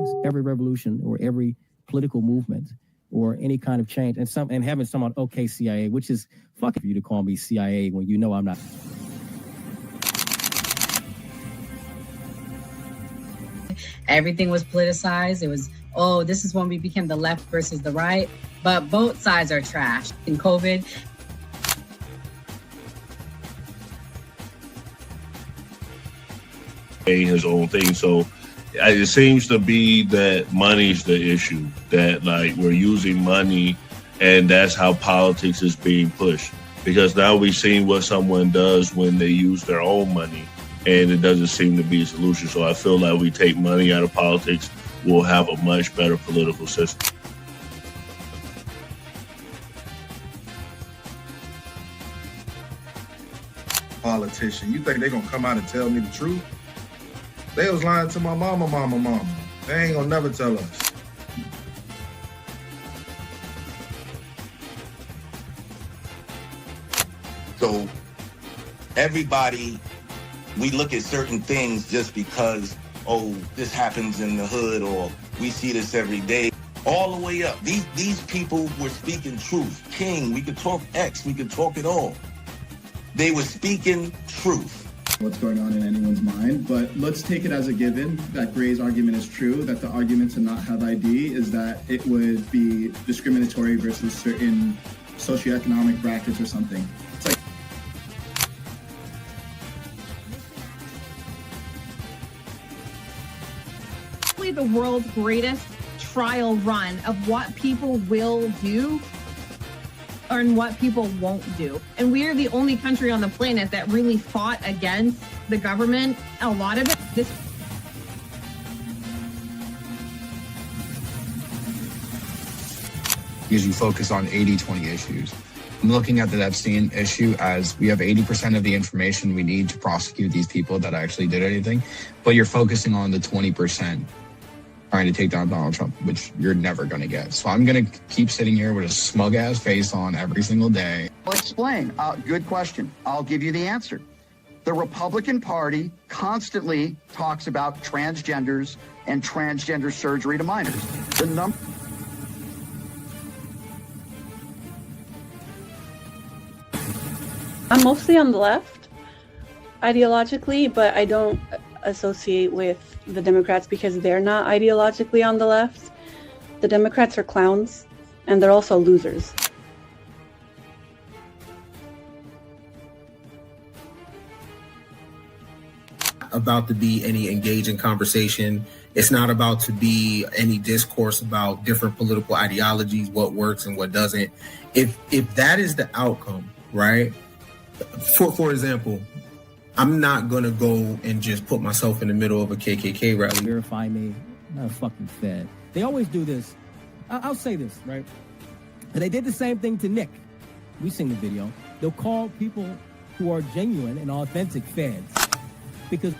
is. Every revolution or every political movement or any kind of change, and having someone, okay, CIA, which is fucking for you to call me CIA when you know I'm not. Everything was politicized. It was, oh, this is when we became the left versus the right. But both sides are trash. In COVID, his own thing. So it seems to be that money's the issue, that like we're using money and that's how politics is being pushed. Because now we've seen what someone does when they use their own money and it doesn't seem to be a solution. So I feel like we take money out of politics, we'll have a much better political system. Politician, you think they're gonna come out and tell me the truth? They was lying to my mama. They ain't gonna never tell us. So everybody, we look at certain things just because, oh, this happens in the hood or we see this every day. All the way up. These people were speaking truth. King, we could talk X, we could talk it all. They were speaking truth. What's going on in anyone's mind, but let's take it as a given that Gray's argument is true, that the argument to not have ID is that it would be discriminatory versus certain socioeconomic brackets or something. It's like the world's greatest trial run of what people will do and what people won't do. And we are the only country on the planet that really fought against the government. A lot of it, because you focus on 80-20 issues. I'm looking at the Epstein issue as we have 80% of the information we need to prosecute these people that actually did anything, but you're focusing on the 20% trying to take down Donald Trump, which you're never going to get. So I'm going to keep sitting here with a smug-ass face on every single day. I'll explain. Good question. I'll give you the answer. The Republican Party constantly talks about transgenders and transgender surgery to minors. I'm mostly on the left, ideologically, but I don't associate with the Democrats because they're not ideologically on the left. The Democrats are clowns, and they're also losers. About to be any engaging conversation. It's not about to be any discourse about different political ideologies, what works and what doesn't. If that is the outcome, right? For example, I'm not gonna go and just put myself in the middle of a KKK rally. Verify me, I'm not a fucking Fed. They always do this. I'll say this, right? And they did the same thing to Nick. We've seen the video. They'll call people who are genuine and authentic Feds because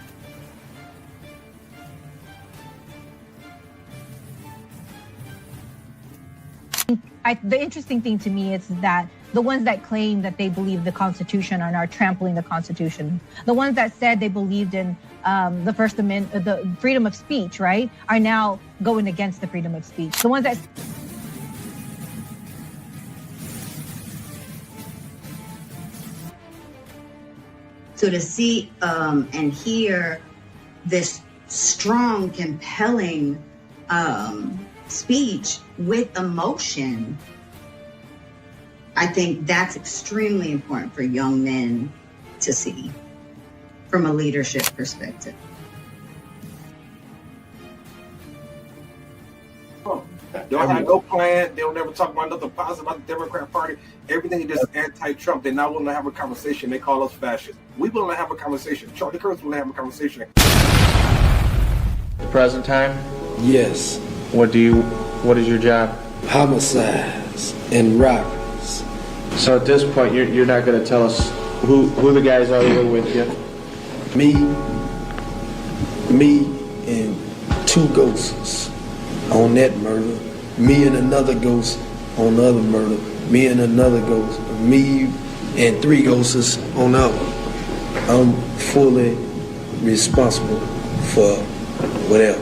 the interesting thing to me is that the ones that claim that they believe the Constitution are now trampling the Constitution. The ones that said they believed in the First Amendment, the freedom of speech, right, are now going against the freedom of speech. The ones that... So to see and hear this strong, compelling speech with emotion, I think that's extremely important for young men to see from a leadership perspective. They don't have no plan. They don't never talk about nothing positive about the Democrat Party. Everything is just anti-Trump. They're not willing to have a conversation. They call us fascists. We willing to have a conversation. Charlie Kirk's willing to have a conversation. The present time? Yes. What is your job? Homicides and robberies. So at this point, you're not going to tell us who the guys are that were with you? Me and two ghosts on that murder. Me and another ghost on the other murder. Me and another ghost. Me and three ghosts on the other. I'm fully responsible for whatever.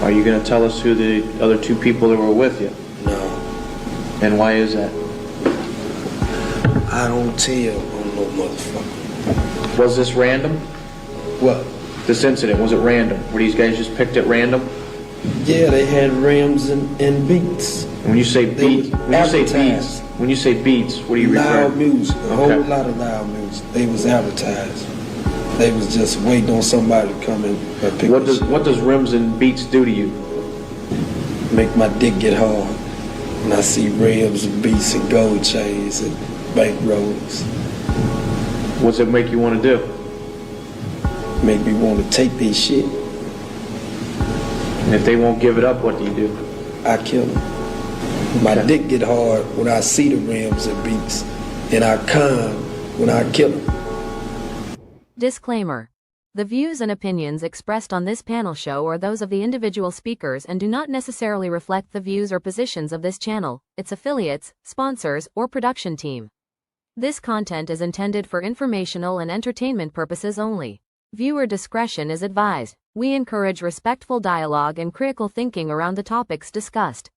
Are you going to tell us who the other two people that were with you? No. And why is that? I don't tell on no motherfucker. Was this random? What? This incident, was it random? Were these guys just picked at random? Yeah, they had rims and beats. When you say beats, when you say beats, what are you referring to? Loud music, a whole lot of loud music. They was advertised. They was just waiting on somebody to come in and pick What does rims and beats do to you? Make my dick get hard. When I see rims and beats and gold chains and bank rolls. What's it make you want to do? Make me want to take their shit. And if they won't give it up, what do you do? I kill them. My dick get hard when I see the rims and beats, and I calm when I kill them. Disclaimer. The views and opinions expressed on this panel show are those of the individual speakers and do not necessarily reflect the views or positions of this channel, its affiliates, sponsors, or production team. This content is intended for informational and entertainment purposes only. Viewer discretion is advised. We encourage respectful dialogue and critical thinking around the topics discussed.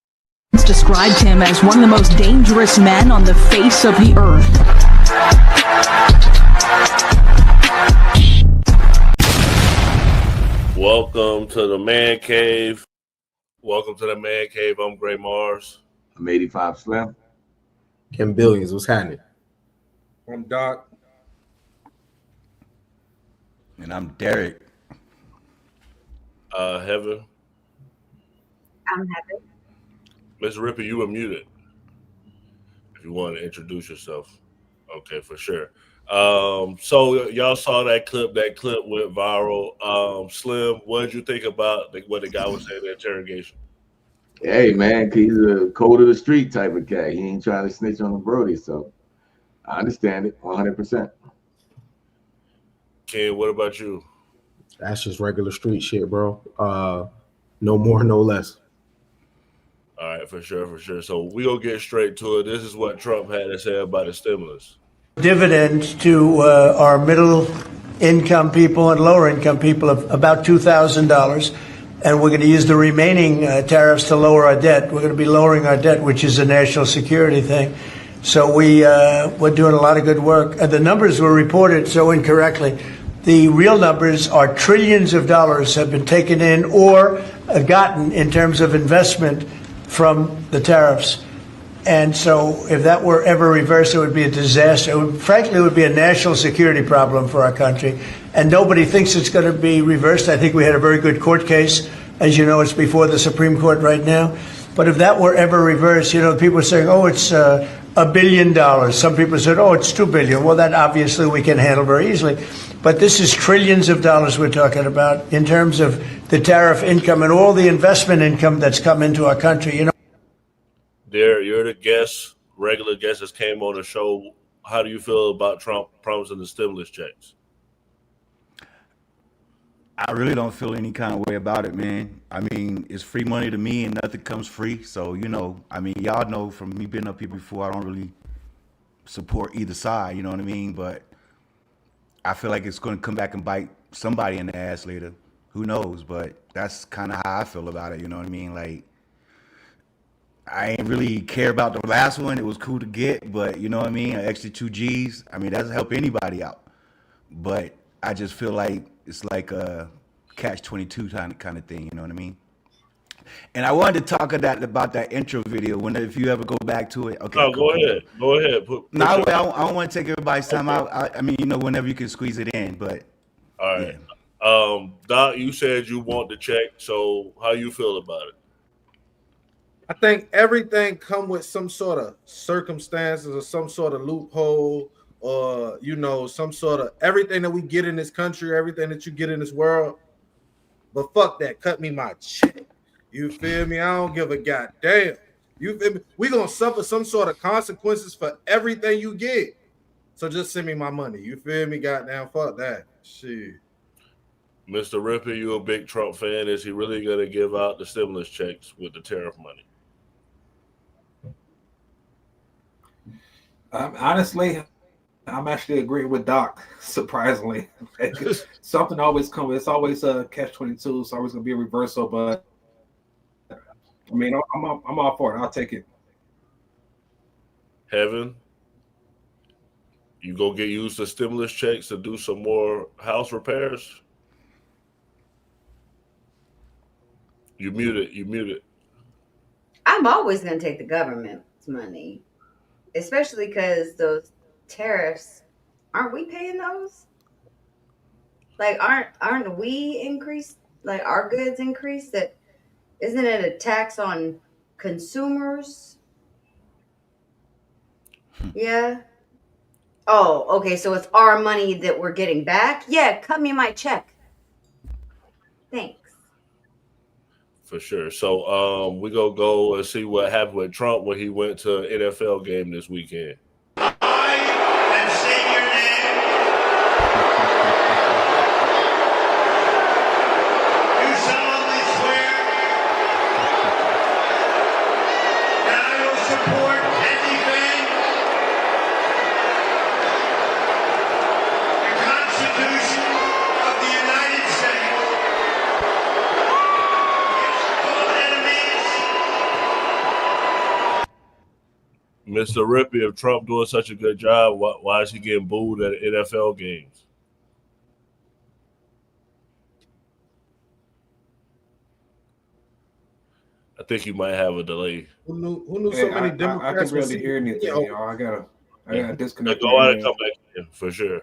Described him as one of the most dangerous men on the face of the earth. Welcome to the Man Cave. Welcome to the Man Cave. I'm Gray Mars. I'm 85 Slim. Kim Billions, what's happening? I'm Doc. And I'm Derek. Heaven. I'm Heaven. Ms. Ripper, you were muted. If you want to introduce yourself. Okay, for sure. So y'all saw that clip. That clip went viral. Slim, what did you think about what the guy was saying in the interrogation? Hey, man, he's a code of the street type of guy. He ain't trying to snitch on the Brody, so I understand it 100%. Ken, what about you? That's just regular street shit, bro. No more, no less. All right, for sure, for sure. So we gonna get straight to it. This is what Trump had to say about the stimulus. Dividends to our middle income people and lower income people of about $2,000. And we're going to use the remaining tariffs to lower our debt. We're going to be lowering our debt, which is a national security thing. So we're doing a lot of good work. And the numbers were reported so incorrectly. The real numbers are trillions of dollars have been taken in or gotten in terms of investment from the tariffs. And so if that were ever reversed, it would be a disaster. Frankly, it would be a national security problem for our country. And nobody thinks it's going to be reversed. I think we had a very good court case. As you know, it's before the Supreme Court right now. But if that were ever reversed, you know, people are saying, oh, it's $1 billion. Some people said, oh, it's $2 billion. Well, that obviously we can handle very easily. But this is trillions of dollars we're talking about in terms of the tariff income and all the investment income that's come into our country. You know, Derek, you're the guest, regular guest that came on the show. How do you feel about Trump promising the stimulus checks? I really don't feel any kind of way about it, man. I mean, it's free money to me and nothing comes free. So, you know, I mean, y'all know from me being up here before, I don't really support either side, you know what I mean? But I feel like it's going to come back and bite somebody in the ass later. Who knows? But that's kind of how I feel about it, you know what I mean? Like, I ain't really care about the last one. It was cool to get, but you know what I mean? An extra 2 G's. I mean, that doesn't help anybody out. But I just feel like it's like a catch-22 kind of thing, you know what I mean? And I wanted to talk about that intro video. If you ever go back to it, okay. Oh, go ahead. Go ahead. No, I don't want to take everybody's time out. I mean, you know, whenever you can squeeze it in, but all right. Yeah. Doc, you said you want the check, so how you feel about it? I think everything come with some sort of circumstances or some sort of loophole or, you know, some sort of everything that we get in this country, everything that you get in this world. But fuck that. Cut me my check. You feel me? I don't give a goddamn. You feel me? We gonna suffer some sort of consequences for everything you get. So just send me my money. You feel me? Goddamn, fuck that. Shit. Mr. Ripper, you a big Trump fan. Is he really gonna give out the stimulus checks with the tariff money? Honestly, I'm actually agreeing with Doc. Surprisingly, something always comes. It's always a catch-22. It's always gonna be a reversal. But I mean, I'm all for it. I'll take it. Heaven, you go get used the stimulus checks to do some more house repairs? You muted. You muted. I'm always going to take the government's money, especially because those tariffs, aren't we paying those? Like, aren't we increased? Like, our goods increased? That isn't it a tax on consumers? Yeah. Oh, okay. So it's our money that we're getting back. Yeah, cut me my check. Thanks. For sure. So we gonna go and see what happened with Trump when he went to an NFL game this weekend. And say your name. You solemnly swear that I will support and defend the Constitution of the United States against all enemies. Mr. Rippey, if Trump doing such a good job, why is he getting booed at NFL games? I think you might have a delay. Who knew so many Democrats? I can barely hear anything, y'all. I gotta disconnect. Go out and come back in for sure.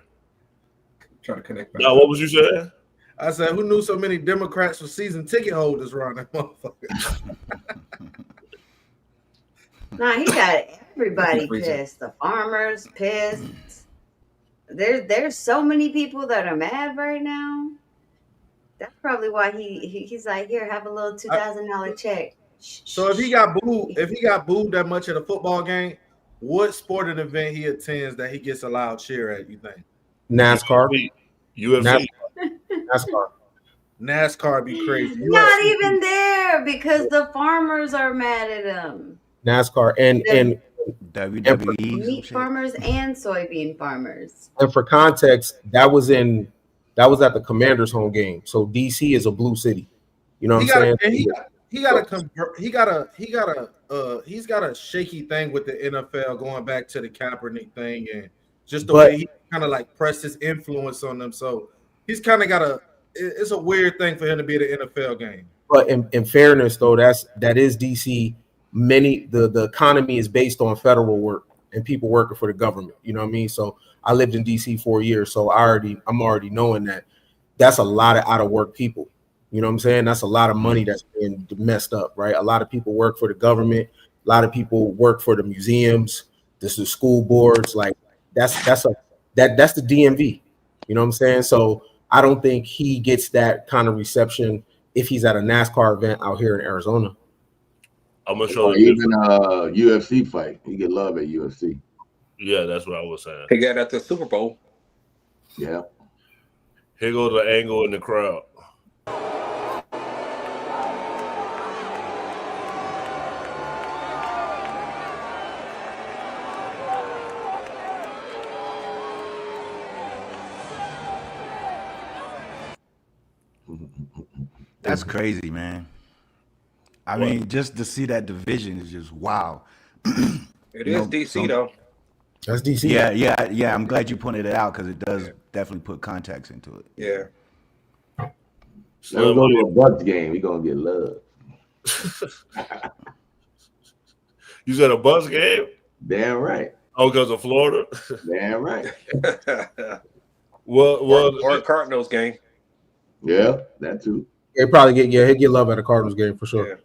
Try to connect back. Now, what was you saying? I said, who knew so many Democrats were season ticket holders around that motherfucker? Nah, he got everybody pissed. The farmers pissed. There's so many people that are mad right now. That's probably why he's like, here, have a little $2,000 check. So if he got booed that much at a football game, what sporting event he attends that he gets a loud cheer at? You think? NASCAR, UFC, NASCAR be crazy. Not even there because the farmers are mad at him. NASCAR, and WWE, Meat farmers and soybean farmers. And for context, that was at the Commanders' home game. So DC is a blue city. You know what I'm saying? He's got a shaky thing with the NFL going back to the Kaepernick thing and just the way he kind of like pressed his influence on them. So he's kind of it's a weird thing for him to be at an NFL game. But in fairness, though, that is DC. The economy is based on federal work and people working for the government. You know what I mean? So I lived in DC 4 years, so I'm already knowing that that's a lot of out of work people. You know what I'm saying? That's a lot of money that's been messed up, right? A lot of people work for the government. A lot of people work for the museums, the school boards. Like that's the DMV. You know what I'm saying? So I don't think he gets that kind of reception if he's at a NASCAR event out here in Arizona. I'm gonna show you. Even a UFC fight, you get love at UFC. Yeah, that's what I was saying. He got at the Super Bowl. Yeah. Here goes the angle in the crowd. That's crazy, man. I mean, just to see that division is just wow. It is DC though. That's DC. Yeah. I'm glad you pointed it out because it does definitely put context into it. Yeah. So go to a Bucks game. We're gonna get love. You said a Bucks game? Damn right. Oh, because of Florida? Damn right. Or Cardinals game. Yeah, that too. He'll probably get love at a Cardinals game for sure. Yeah.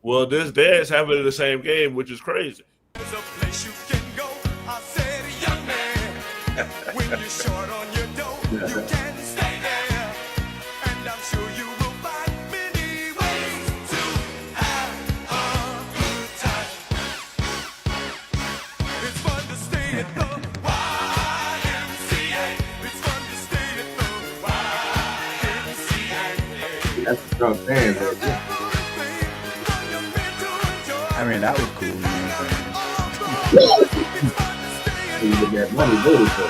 Well, this dance happened in the same game, which is crazy. There's a place you can go. I said, young man, when you're short on your dough, you can stay there. And I'm sure you will find many ways to have a good time. It's fun to stay at the YMCA. It's fun to stay at the YMCA. That's what I'm saying, man. I mean, that was cool, man. You get money voted for.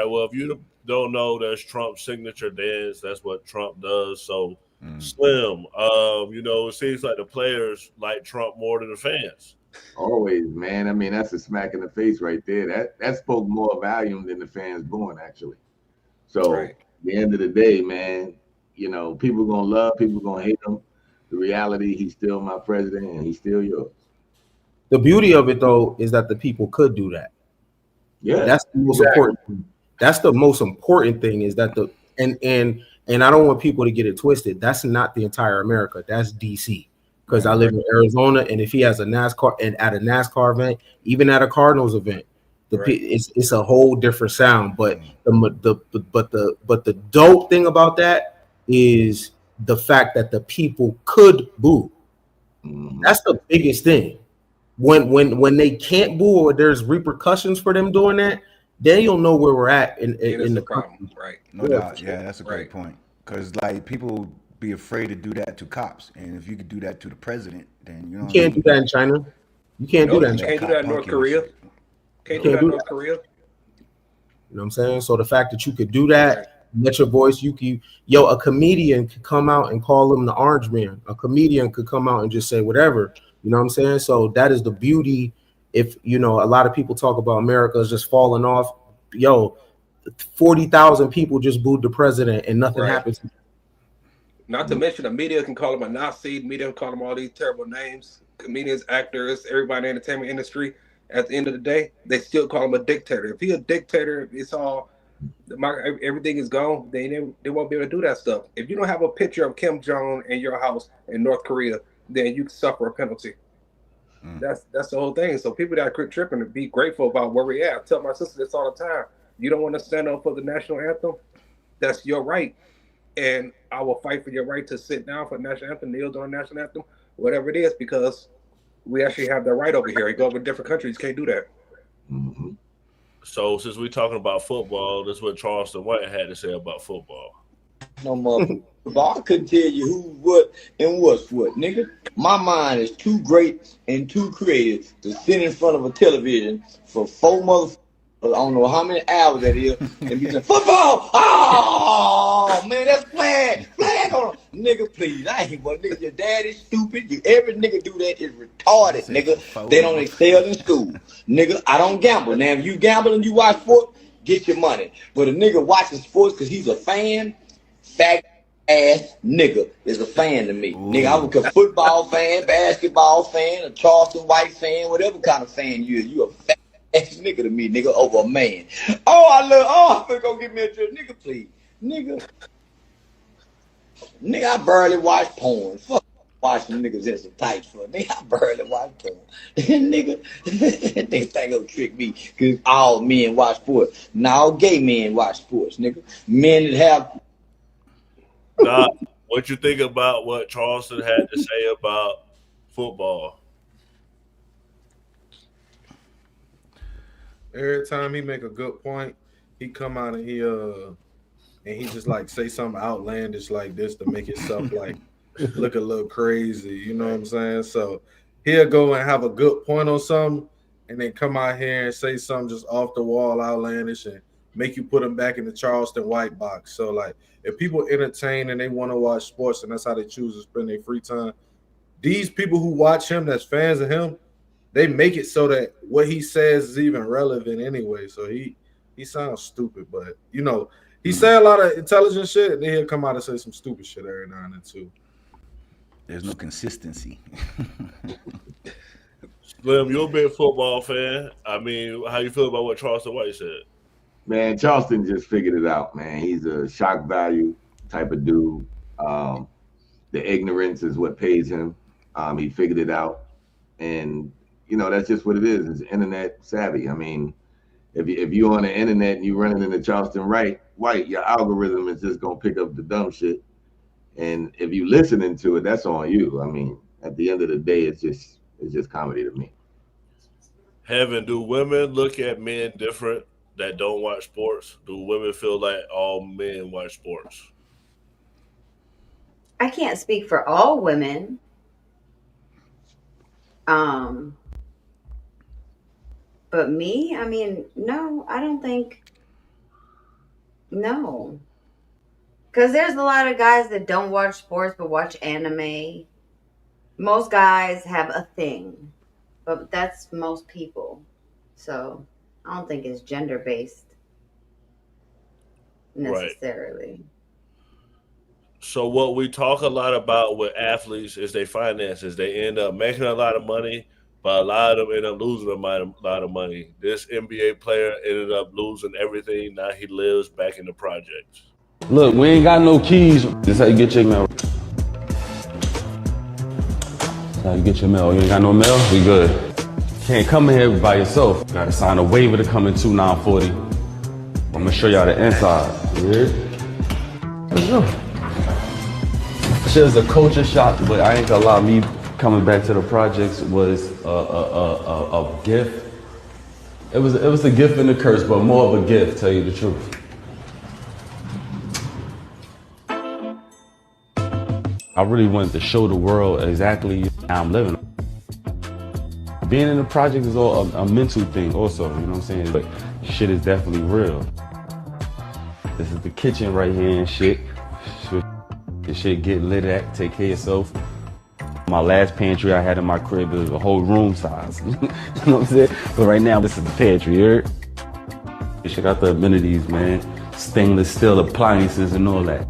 right, well, if you don't know, that's Trump's signature dance. That's what Trump does. So, Slim, it seems like the players like Trump more than the fans. Always, man. I mean, that's a smack in the face right there. That spoke more volume than the fans booing, actually. So, Right. at the end of the day, man, people gonna love, people gonna hate him. The reality, he's still my president, and he's still yours. The beauty of it, though, is that the people could do that. Yeah, That's the most exactly. important thing. That's the most important thing is that and I don't want people to get it twisted. That's not the entire America. That's DC. Because I live in Arizona, and if he has a NASCAR and at a NASCAR event, even at a Cardinals event, it's a whole different sound. But the dope thing about that is the fact that the people could boo. That's the biggest thing. When they can't boo or there's repercussions for them doing that, then you'll know where we're at in the problem, right? No doubt. Yeah, that's a great point. Because like people be afraid to do that to cops, and if you could do that to the president, then You can't do that in China. You can't do that in You China. can't do that in North Korea. Can't do that in North Korea. You know what I'm saying? So the fact that you could do that, let your voice, a comedian could come out and call him the orange man. A comedian could come out and just say whatever. You know what I'm saying? So that is the beauty. If a lot of people talk about America is just falling off. 40,000 people just booed the president and nothing happens. Not to mention the media can call him a Nazi. The media can call him all these terrible names. Comedians, actors, everybody in the entertainment industry. At the end of the day, they still call him a dictator. If he's a dictator, it's all everything is gone. They won't be able to do that stuff. If you don't have a picture of Kim Jong in your house in North Korea, then you suffer a penalty. That's the whole thing. So people that quit tripping and be grateful about where we at. I tell my sister this all the time. You don't want to stand up for the national anthem? That's your right. And I will fight for your right to sit down for the national anthem, kneel during the national anthem, whatever it is, because we actually have that right over here. You go over to different countries, can't do that. So since we're talking about football, this is what Charleston White had to say about football. No motherfucker. I couldn't tell you who, what, and what's what, nigga. My mind is too great and too creative to sit in front of a television for 4 motherfuckers. I don't know how many hours that is, and be saying, football! Oh, man, that's flag! Flag on them! Nigga, please, I ain't one nigga. Your dad is stupid. Every nigga do that is retarded, nigga. They don't excel in school. Nigga, I don't gamble. Now, if you gamble and you watch sports, get your money. But a nigga watching sports because he's a fan, fat ass nigga is a fan to me. Nigga, I was a football fan, basketball fan, a Charleston White fan, whatever kind of fan you is. You a fat ass nigga to me, nigga, over a man. I'm finna go get me a drink. Nigga, please. Nigga, I barely watch porn. Fuck watching niggas in some tights for. Nigga, I barely watch porn. Nigga, they think gonna trick me because all men watch sports. Now gay men watch sports, nigga. Men that have What you think about what Charleston had to say about football? Every time he make a good point, he come out and he just like say something outlandish like this to make himself like look a little crazy. You know what I'm saying? So he'll go and have a good point on something, and then come out here and say something just off the wall outlandish and make you put him back in the Charleston White box. So like, if people entertain and they want to watch sports and that's how they choose to spend their free time, these people who watch him, that's fans of him, they make it so that what he says is even relevant anyway. So he sounds stupid, but he say a lot of intelligent shit, and then he'll come out and say some stupid shit every now and then too. There's no consistency. Slim, you're a big football fan. I mean, how you feel about what Charleston White said? Man, Charleston just figured it out, man. He's a shock value type of dude. The ignorance is what pays him. He figured it out. And, that's just what it is. It's internet savvy. I mean, if you're on the internet and you're running into Charleston White, your algorithm is just going to pick up the dumb shit. And if you listening to it, that's on you. I mean, at the end of the day, it's just comedy to me. Heaven, do women look at men different that don't watch sports? Do women feel like all men watch sports? I can't speak for all women. But me, I mean, no, I don't think No. Because there's a lot of guys that don't watch sports but watch anime. Most guys have a thing, but that's most people. So I don't think it's gender based Right. necessarily. So what we talk a lot about with athletes is their finances. They end up making a lot of money, but a lot of them end up losing a lot of money. This NBA player ended up losing everything. Now he lives back in the projects. Look, we ain't got no keys. This how you get your mail. That's how you get your mail. You ain't got no mail? We good. Can't come in here by yourself. Gotta sign a waiver to come in 2940. I'm gonna show y'all the inside. You hear? Let's go. Shit's a culture shock, but I ain't gonna lie, me coming back to the projects was a gift. It was a gift and a curse, but more of a gift, tell you the truth. I really wanted to show the world exactly how I'm living. Being in the project is all a mental thing also, you know what I'm saying? But shit is definitely real. This is the kitchen right here and shit. This shit get lit at, take care of yourself. My last pantry I had in my crib is a whole room size. You know what I'm saying? But right now this is the pantry, you heard? This shit got the amenities, man. Stainless steel appliances and all that.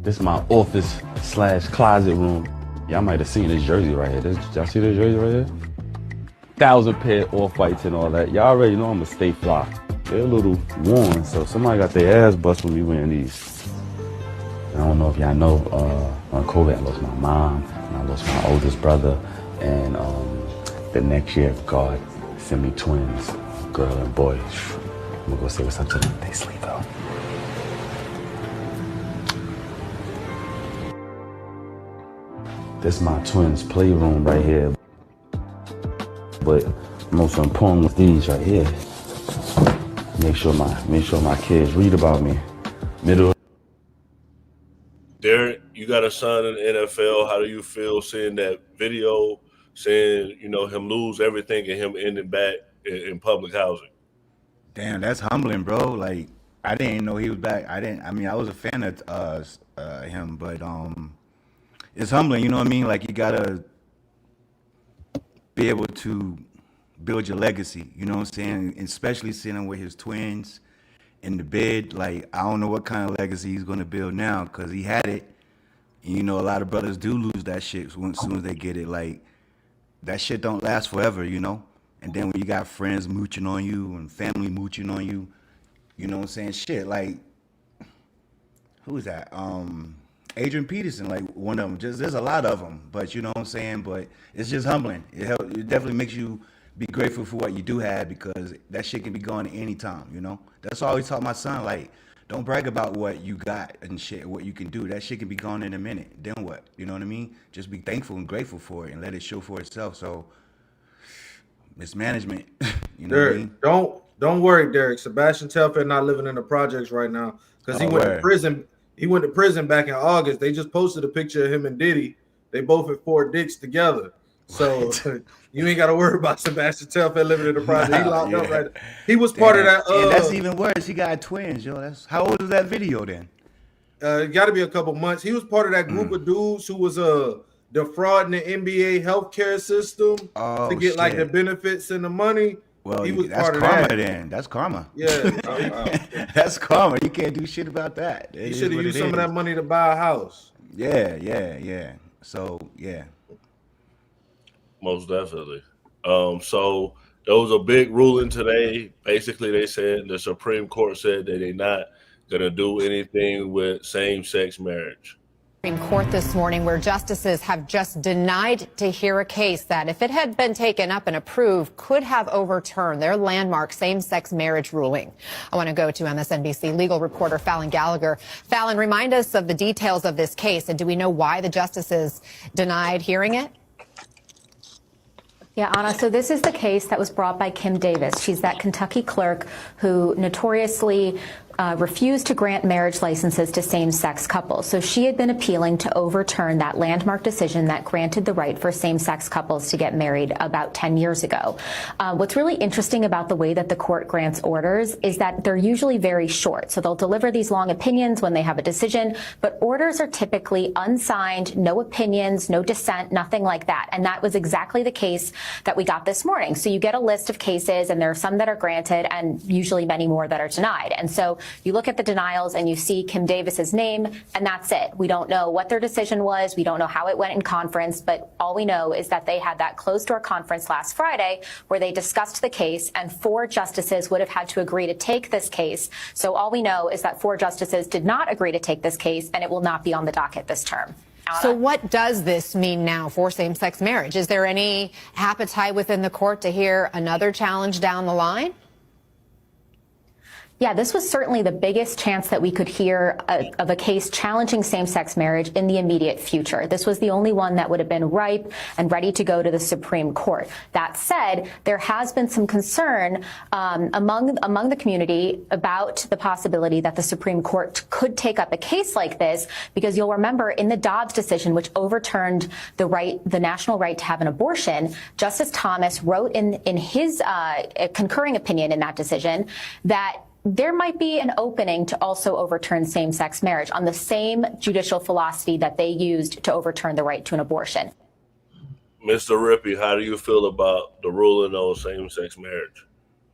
This is my office / closet room. Y'all might have seen this jersey right here. Y'all see this jersey right here? 1,000 pair off-whites and all that. Y'all already know I'm a stay fly. They're a little worn, so somebody got their ass bust when we wearing these. I don't know if y'all know, on COVID I lost my mom, and I lost my oldest brother, and the next year, God sent me twins, girl and boy. I'm gonna go say what's up to them. They sleep out. This is my twins' playroom right here. But most important was these right here. Make sure my kids read about me. Derek, you got a son in the NFL. How do you feel seeing that video, seeing, him lose everything and him ending back in public housing? Damn, that's humbling, bro. Like, I didn't know he was back. I was a fan of him, but it's humbling, you know what I mean? Like, you gotta be able to build your legacy, you know what I'm saying? Especially sitting with his twins in the bed. Like, I don't know what kind of legacy he's gonna build now, because he had it. And, a lot of brothers do lose that shit as soon as they get it. Like, that shit don't last forever, And then when you got friends mooching on you and family mooching on you, you know what I'm saying? Shit, like, who is that? Adrian Peterson, like one of them. There's a lot of them, but you know what I'm saying? But it's just humbling. It definitely makes you be grateful for what you do have, because that shit can be gone at any time, That's all I always taught my son, like, don't brag about what you got and shit, what you can do. That shit can be gone in a minute. Then what? You know what I mean? Just be thankful and grateful for it and let it show for itself. So, mismanagement, you know Derek, what I mean? Don't worry, Derek. Sebastian Telfair not living in the projects right now because he went to prison. He went to prison back in August. They just posted a picture of him and Diddy. They both at Fort Dix together. So you ain't got to worry about Sebastian Telfair living in the project. He locked up right now. He was part of that. And that's even worse. He got twins, yo. How old is that video then? It got to be a couple months. He was part of that group of dudes who was defrauding the NBA healthcare system to get like the benefits and the money. Well, he was that's part of karma that. then. That's karma. Yeah. That's karma. You can't do shit about that. You should have used some of that money to buy a house. Yeah. So, yeah. Most definitely. So there was a big ruling today. Basically, they said the Supreme Court said that they're not going to do anything with same-sex marriage. Supreme Court this morning, where justices have just denied to hear a case that, if it had been taken up and approved, could have overturned their landmark same-sex marriage ruling. I want to go to MSNBC legal reporter Fallon Gallagher. Fallon, remind us of the details of this case, and do we know why the justices denied hearing it? Yeah, Anna, so this is the case that was brought by Kim Davis. She's that Kentucky clerk who notoriously refused to grant marriage licenses to same-sex couples. So she had been appealing to overturn that landmark decision that granted the right for same-sex couples to get married about 10 years ago. What's really interesting about the way that the court grants orders is that they're usually very short. So they'll deliver these long opinions when they have a decision, but orders are typically unsigned, no opinions, no dissent, nothing like that. And that was exactly the case that we got this morning. So you get a list of cases, and there are some that are granted and usually many more that are denied. And so you look at the denials and you see Kim Davis's name, and that's it. We don't know what their decision was. We don't know how it went in conference, but all we know is that they had that closed-door conference last Friday where they discussed the case, and 4 justices would have had to agree to take this case. So all we know is that 4 justices did not agree to take this case, and it will not be on the docket this term. So what does this mean now for same-sex marriage? Is there any appetite within the court to hear another challenge down the line? Yeah, this was certainly the biggest chance that we could hear of a case challenging same-sex marriage in the immediate future. This was the only one that would have been ripe and ready to go to the Supreme Court. That said, there has been some concern among the community about the possibility that the Supreme Court could take up a case like this, because you'll remember in the Dobbs decision, which overturned the national right to have an abortion, Justice Thomas wrote in his concurring opinion in that decision that there might be an opening to also overturn same-sex marriage on the same judicial philosophy that they used to overturn the right to an abortion. Mr. Rippey, how do you feel about the ruling on same-sex marriage?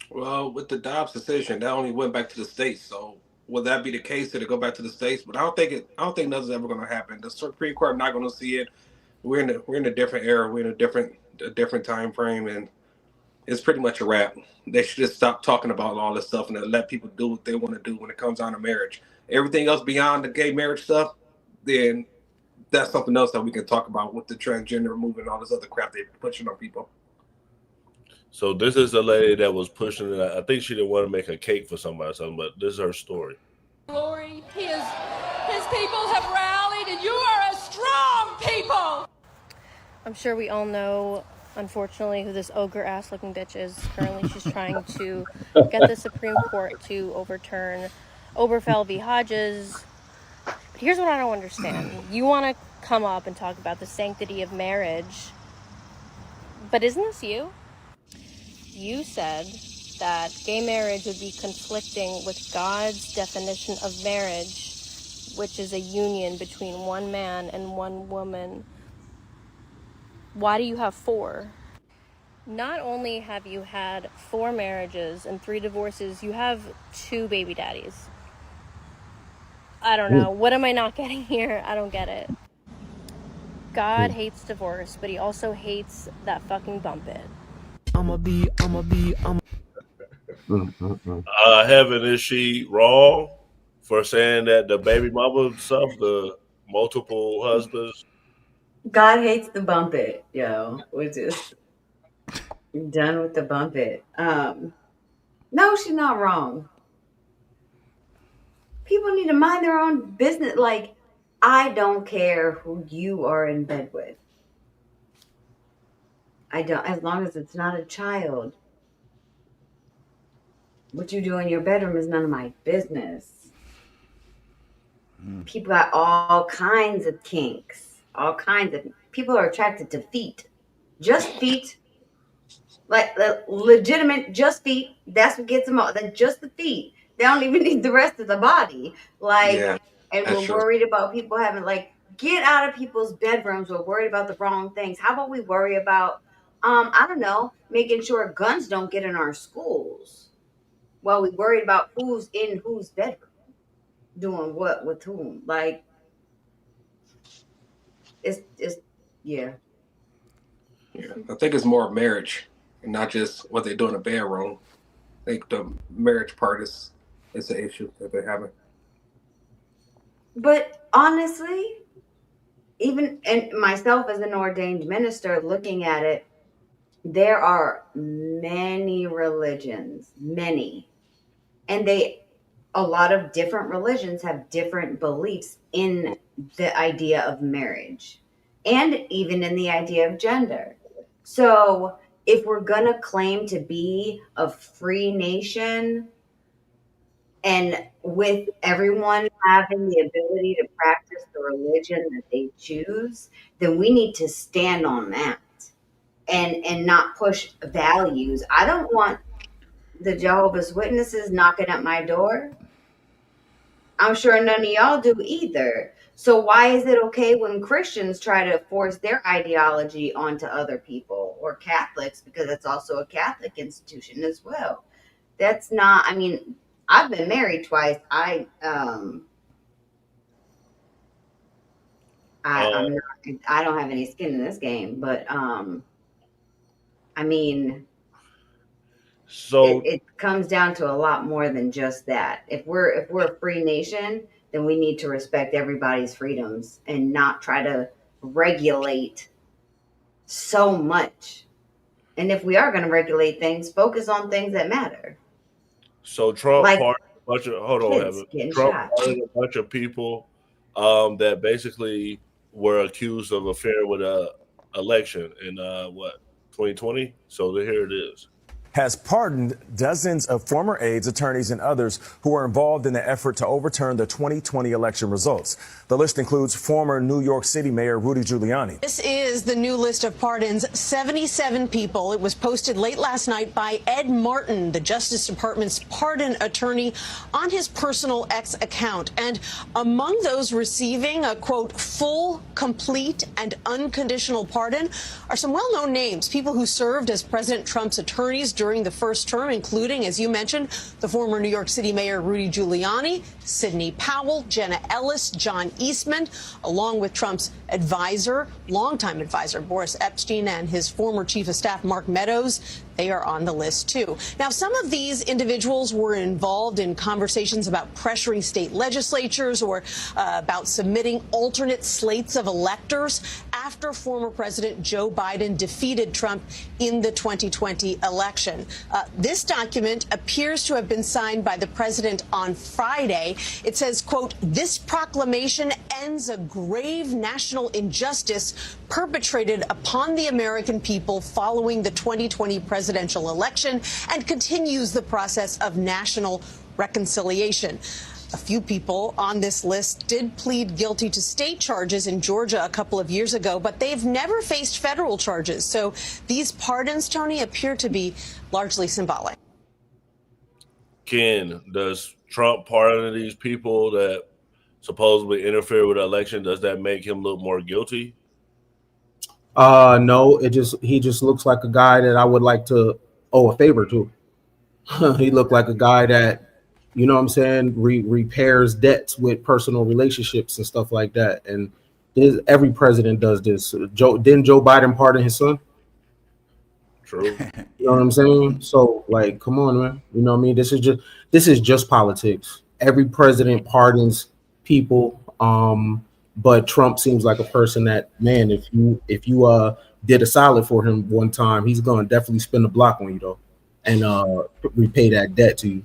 Well, with the Dobbs decision, that only went back to the states. So will that be the case? Did it go back to the states? But I don't think nothing's ever going to happen. The Supreme Court not going to see it. We're in a different era. We're in a different time frame, and it's pretty much a wrap. They should just stop talking about all this stuff and let people do what they want to do when it comes down to marriage. Everything else beyond the gay marriage stuff, then that's something else that we can talk about with the transgender movement and all this other crap they're pushing on people. So this is the lady that was pushing it. I think she didn't want to make a cake for somebody or something, but this is her story. Glory, his people have rallied, and you are a strong people. I'm sure we all know, unfortunately, who this ogre-ass looking bitch is. Currently, she's trying to get the Supreme Court to overturn Oberfell v. Hodges. But here's what I don't understand. You want to come up and talk about the sanctity of marriage, but isn't this you? You said that gay marriage would be conflicting with God's definition of marriage, which is a union between one man and one woman. Why do you have 4? Not only have you had 4 marriages and 3 divorces, you have 2 baby daddies. I don't know. What am I not getting here? I don't get it. God hates divorce, but he also hates that fucking bump it. Heaven, is she wrong for saying that the baby mama stuff, the multiple husbands? God hates the bump it, yo. We're just done with the bump it. No, she's not wrong. People need to mind their own business. Like, I don't care who you are in bed with. I don't, as long as it's not a child. What you do in your bedroom is none of my business. People got all kinds of kinks. All kinds of people are attracted to feet. Just feet. Like legitimate just feet. That's what gets them all. That's just the feet. They don't even need the rest of the body. Like, Yeah, and that's we're true. worried about people having, like, get out of people's bedrooms. We're worried about the wrong things. How about we worry about, I don't know, making sure guns don't get in our schools while we worried about who's in whose bedroom, doing what with whom. Like, it's yeah. Yeah, I think it's more of marriage and not just what they do in the bedroom. I think the marriage part is an issue that they're having. But honestly, even and myself as an ordained minister looking at it, there are many religions, many. And a lot of different religions have different beliefs in the idea of marriage and even in the idea of gender. So if we're going to claim to be a free nation, And with everyone having the ability to practice the religion that they choose, then we need to stand on that and not push values. I don't want the Jehovah's Witnesses knocking at my door. I'm sure none of y'all do either. So why is it okay when Christians try to force their ideology onto other people, or Catholics, because it's also a Catholic institution as well? That's not, I mean, I've been married twice. I'm not, I don't have any skin in this game, but I mean, So it comes down to a lot more than just that. If we're a free nation, then we need to respect everybody's freedoms and not try to regulate so much. And if we are going to regulate things, focus on things that matter. So Trump Like pardoned a bunch of kids getting Trump shot. pardoned a bunch of people that basically were accused of affair with a election in 2020. So here it is. Has pardoned dozens of former aides, attorneys, and others who were involved in the effort to overturn the 2020 election results. The list includes former New York City Mayor Rudy Giuliani. This is the new list of pardons, 77 people. It was posted late last night by Ed Martin, the Justice Department's pardon attorney, on his personal X account. And among those receiving a, quote, full, complete, and unconditional pardon are some well-known names, people who served as President Trump's attorneys during the first term, including, as you mentioned, the former New York City Mayor Rudy Giuliani, Sidney Powell, Jenna Ellis, John Eastman, along with Trump's advisor, longtime advisor, Boris Epstein, and his former chief of staff, Mark Meadows. They are on the list, too. Now, some of these individuals were involved in conversations about pressuring state legislatures or about submitting alternate slates of electors after former President Joe Biden defeated Trump in the 2020 election. This document appears to have been signed by the president on Friday. It says, quote, "This proclamation ends a grave national injustice perpetrated upon the American people following the 2020 presidential election and continues the process of national reconciliation." A few people on this list did plead guilty to state charges in Georgia a couple of years ago, but they've never faced federal charges. So these pardons, Tony, appear to be largely symbolic. Ken, does Trump pardon these people that supposedly interfere with the election? Does that make him look more guilty? No, he just looks like a guy that I would like to owe a favor to. He looked like a guy that, you know what I'm saying, repairs debts with personal relationships and stuff like that. And every president does this. Didn't Joe Biden pardon his son? True. You know what I'm saying? So, like, come on, man. You know what I mean? This is just politics. Every president pardons people. But Trump seems like a person that, man, if you did a solid for him one time, he's gonna definitely spin the block on you though, and repay that debt to you.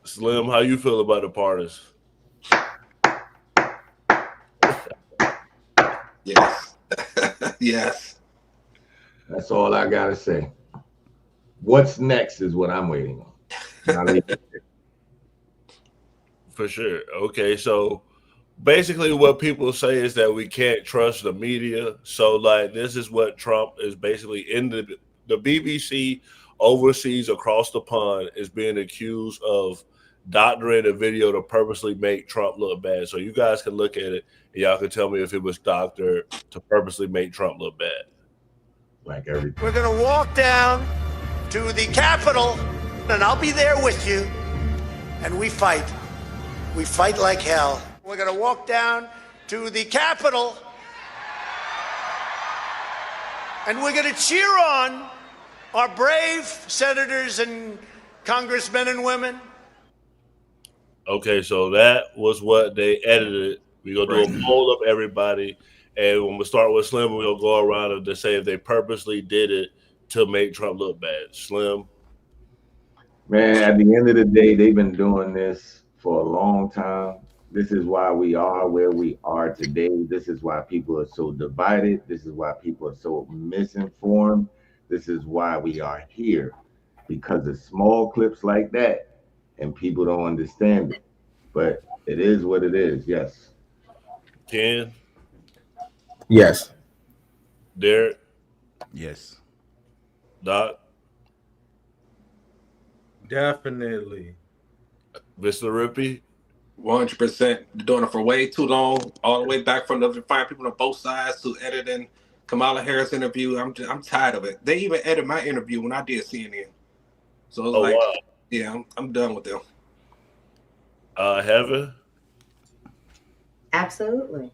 Slim, how you feel about the pardons? Yes. Yes. That's all I gotta say. What's next is what I'm waiting on. For sure. Okay, so basically what people say is that we can't trust the media. So like this is what Trump is basically in the BBC overseas across the pond is being accused of doctoring a video to purposely make Trump look bad. So you guys can look at it and y'all can tell me if it was doctored to purposely make Trump look bad. Like everything. We're going to walk down to the Capitol, and I'll be there with you, and we fight. We fight like hell. We're going to walk down to the Capitol, and we're going to cheer on our brave senators and congressmen and women. Okay, so that was what they edited. We're going to do a poll of everybody. And when we start with Slim, we're going to go around and to say if they purposely did it to make Trump look bad. Slim? Man, at the end of the day, they've been doing this for a long time. This is why we are where we are today. This is why people are so divided. This is why people are so misinformed. This is why we are here. Because of small clips like that and people don't understand it. But it is what it is. Yes. Ken, Yes. Derek, Yes. Doc, Definitely. Mr. Rippy. 100%. Doing it for way too long, all the way back from the fine people on both sides to editing Kamala Harris interview. I'm tired of it. They even edited my interview when I did CNN. So it's Oh like, wow. yeah, I'm done with them. Heaven. Absolutely.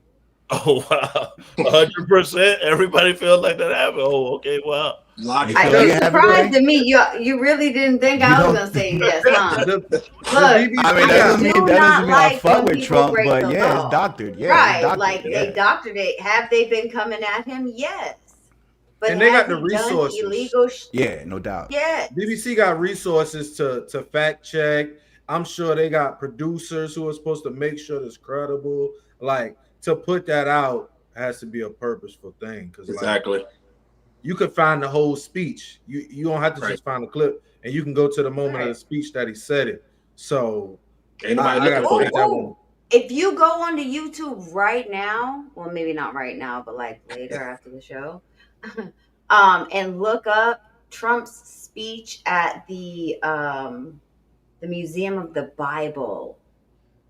Oh wow, 100%. Everybody feels like that happened. Oh, okay, wow. It's surprised to me. You really didn't think I was gonna say yes, huh? Look, I mean, that doesn't mean I like fuck when with people Trump, break but the yeah, it's law. doctored. Yeah, Right, it's doctored. like yeah. they doctored it. Have they been coming at him? Yes, but And they has got the he done resources. illegal? Yeah, no doubt. Yes. BBC got resources to fact check. I'm sure they got producers who are supposed to make sure it's credible. Like, to put that out has to be a purposeful thing, because Exactly. you could find the whole speech. You don't have to just find the clip, and you can go to the moment of the speech that he said it. So Ain't nobody I gotta looking for take that. that one. If you go onto YouTube right now, well, maybe not right now, but like later after the show, and look up Trump's speech at the Museum of the Bible.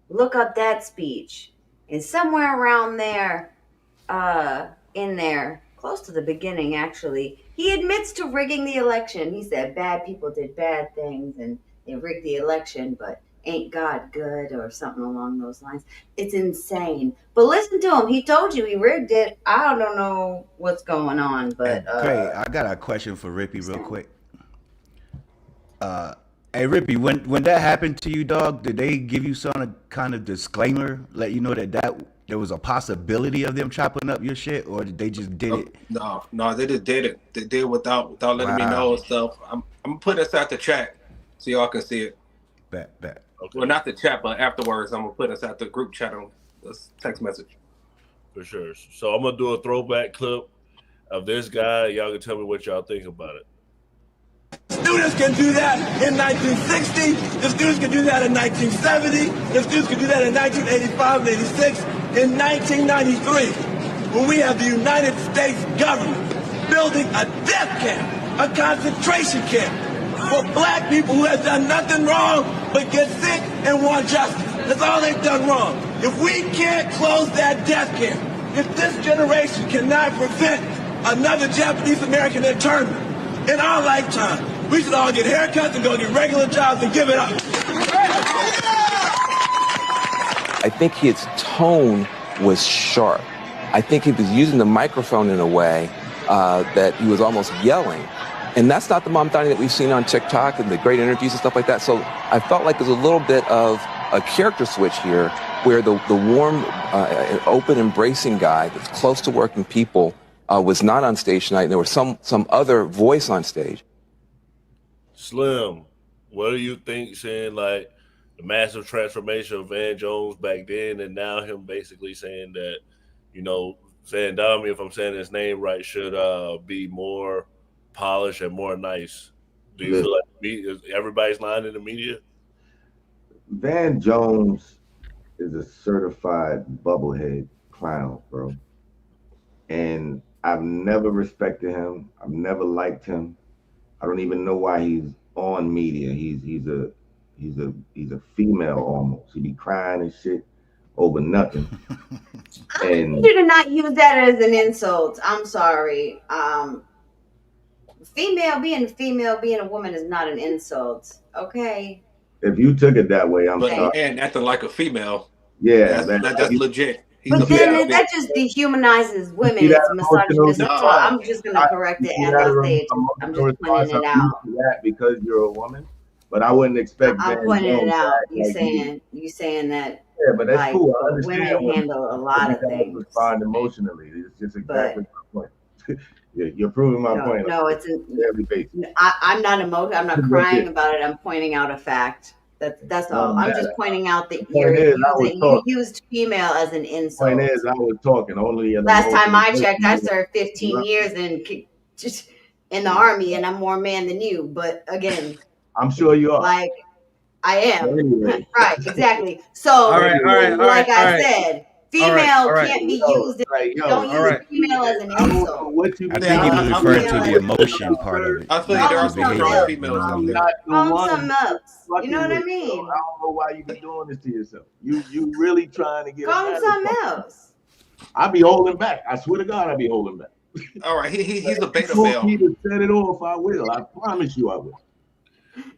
Look up that speech, and somewhere around there, in there, close to the beginning, actually, he admits to rigging the election. He said bad people did bad things and they rigged the election, but ain't God good, or something along those lines. It's insane. But listen to him. He told you he rigged it. I don't know what's going on, but Craig, I got a question for Rippy real quick. Hey Rippy, when that happened to you, dog, did they give you some kind of disclaimer, let you know that there was a possibility of them chopping up your shit, or did they just did it? No, they just did it. They did it without letting me know and stuff. I'm putting this out the chat so y'all can see it. Bet. Okay. Well, not the chat, but afterwards, I'm gonna put this out the group chat on this text message. For sure. So I'm gonna do a throwback clip of this guy. Y'all can tell me what y'all think about it. Students can do that in 1960. The students can do that in 1970. The students can do that in 1985 and 86. In 1993, when we have the United States government building a death camp, a concentration camp for black people who have done nothing wrong but get sick and want justice. That's all they've done wrong. If we can't close that death camp, if this generation cannot prevent another Japanese American internment in our lifetime, we should all get haircuts and go get regular jobs and give it up. I think his tone was sharp. I think he was using the microphone in a way that he was almost yelling. And that's not the Mamdani that we've seen on TikTok and the great interviews and stuff like that. So I felt like there's a little bit of a character switch here where the warm, open, embracing guy that's close to working people was not on stage tonight. And there was some other voice on stage. Slim, what do you think, saying like the massive transformation of Van Jones back then and now him basically saying that, saying Dami, if I'm saying his name right, should be more polished and more nice? Do you feel like everybody's lying in the media? Van Jones is a certified bubblehead clown, bro. And I've never respected him. I've never liked him. I don't even know why he's on media. He's a female almost. He be crying and shit over nothing. I need you to not use that as an insult. I'm sorry. Female being a woman is not an insult. Okay. If you took it that way, I'm sorry. And acting like a female. Yeah, that's legit. But then that just dehumanizes women. It's misogynistic. So I'm just going to correct it as I say it. I'm just pointing it out. Because you're a woman, but I wouldn't expect. I'm pointing it out. You saying that. Yeah, but that's cool. I understand. Women handle a lot of things. Respond emotionally. It's just exactly my point. You're proving my point. No, it's every basis. I'm not emotional. I'm not crying about it. I'm pointing out a fact. That's all. I'm just pointing out that you used female as an insult. Point is, I was talking only. Last time I checked, I served 15 years in the army, and I'm more man than you. But again, I'm sure you are. Like, I am. Anyway. Right, exactly. So, All right. like I said, female can't be used. Like, yo, Don't use female as an I don't know insult. what you I think he was I referring feel to the you. emotion part of it. I feel you. not There the are some strong behavior, females you know out what I mean? there. not the Call them one something else. You fucking know what I with, mean? bro. I don't know why you be doing this to yourself. You really trying to get a Call them man. something else. I be holding back. I swear to God, I be holding back. All right, he's a beta If you want male. me to set it off, I will. I promise you, I will.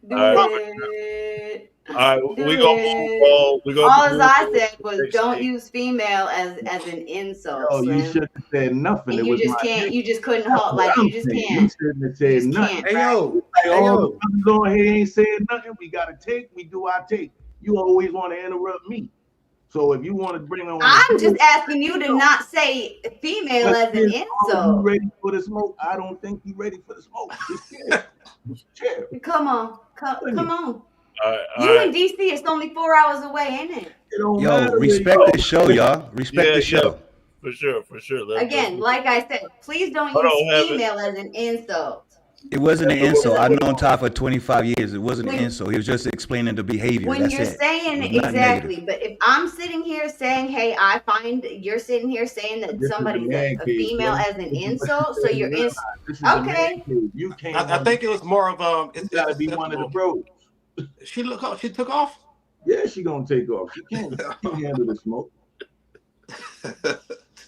Do All right. it. All right, Do we gonna move it. on. We gonna All move I on said to was the next don't thing. use female as an insult, Yo, you Slim. shouldn't have said nothing. And It you was just my can't. name. You just couldn't That's hold. what Like I'm you just saying. You can't. shouldn't have You said just nothing. can't. Hey yo, Like all the brothers on here ain't saying nothing. We gotta take. We do our take. You always want to interrupt me. So if you want to bring on, I'm just asking you to not say female as an you insult. ready for the smoke? I don't think you ready for the smoke. Just chill. Just chill. Come on, come on. All right, You in DC? It's only 4 hours away, ain't it? It don't Yo, matter. respect the show, y'all. Respect the show. for sure. Again, like I said, please don't Hold use on, have it. female as an insult. It wasn't an That's insult. what I've we're known Ty for 25 years. It wasn't an When- insult. He was just explaining the behavior. When That's you're it. saying It was not exactly, negative. but if I'm sitting here saying, "Hey, I find," you're sitting here saying that This is somebody's the man a cave, female bro. as an This is what insult, you so gotta you're in. realize. This is the man Okay. cave. You can't. I think it was more of You gotta be one of the bros. She look up. She took off. Yeah, she gonna take off. She can't handle the smoke.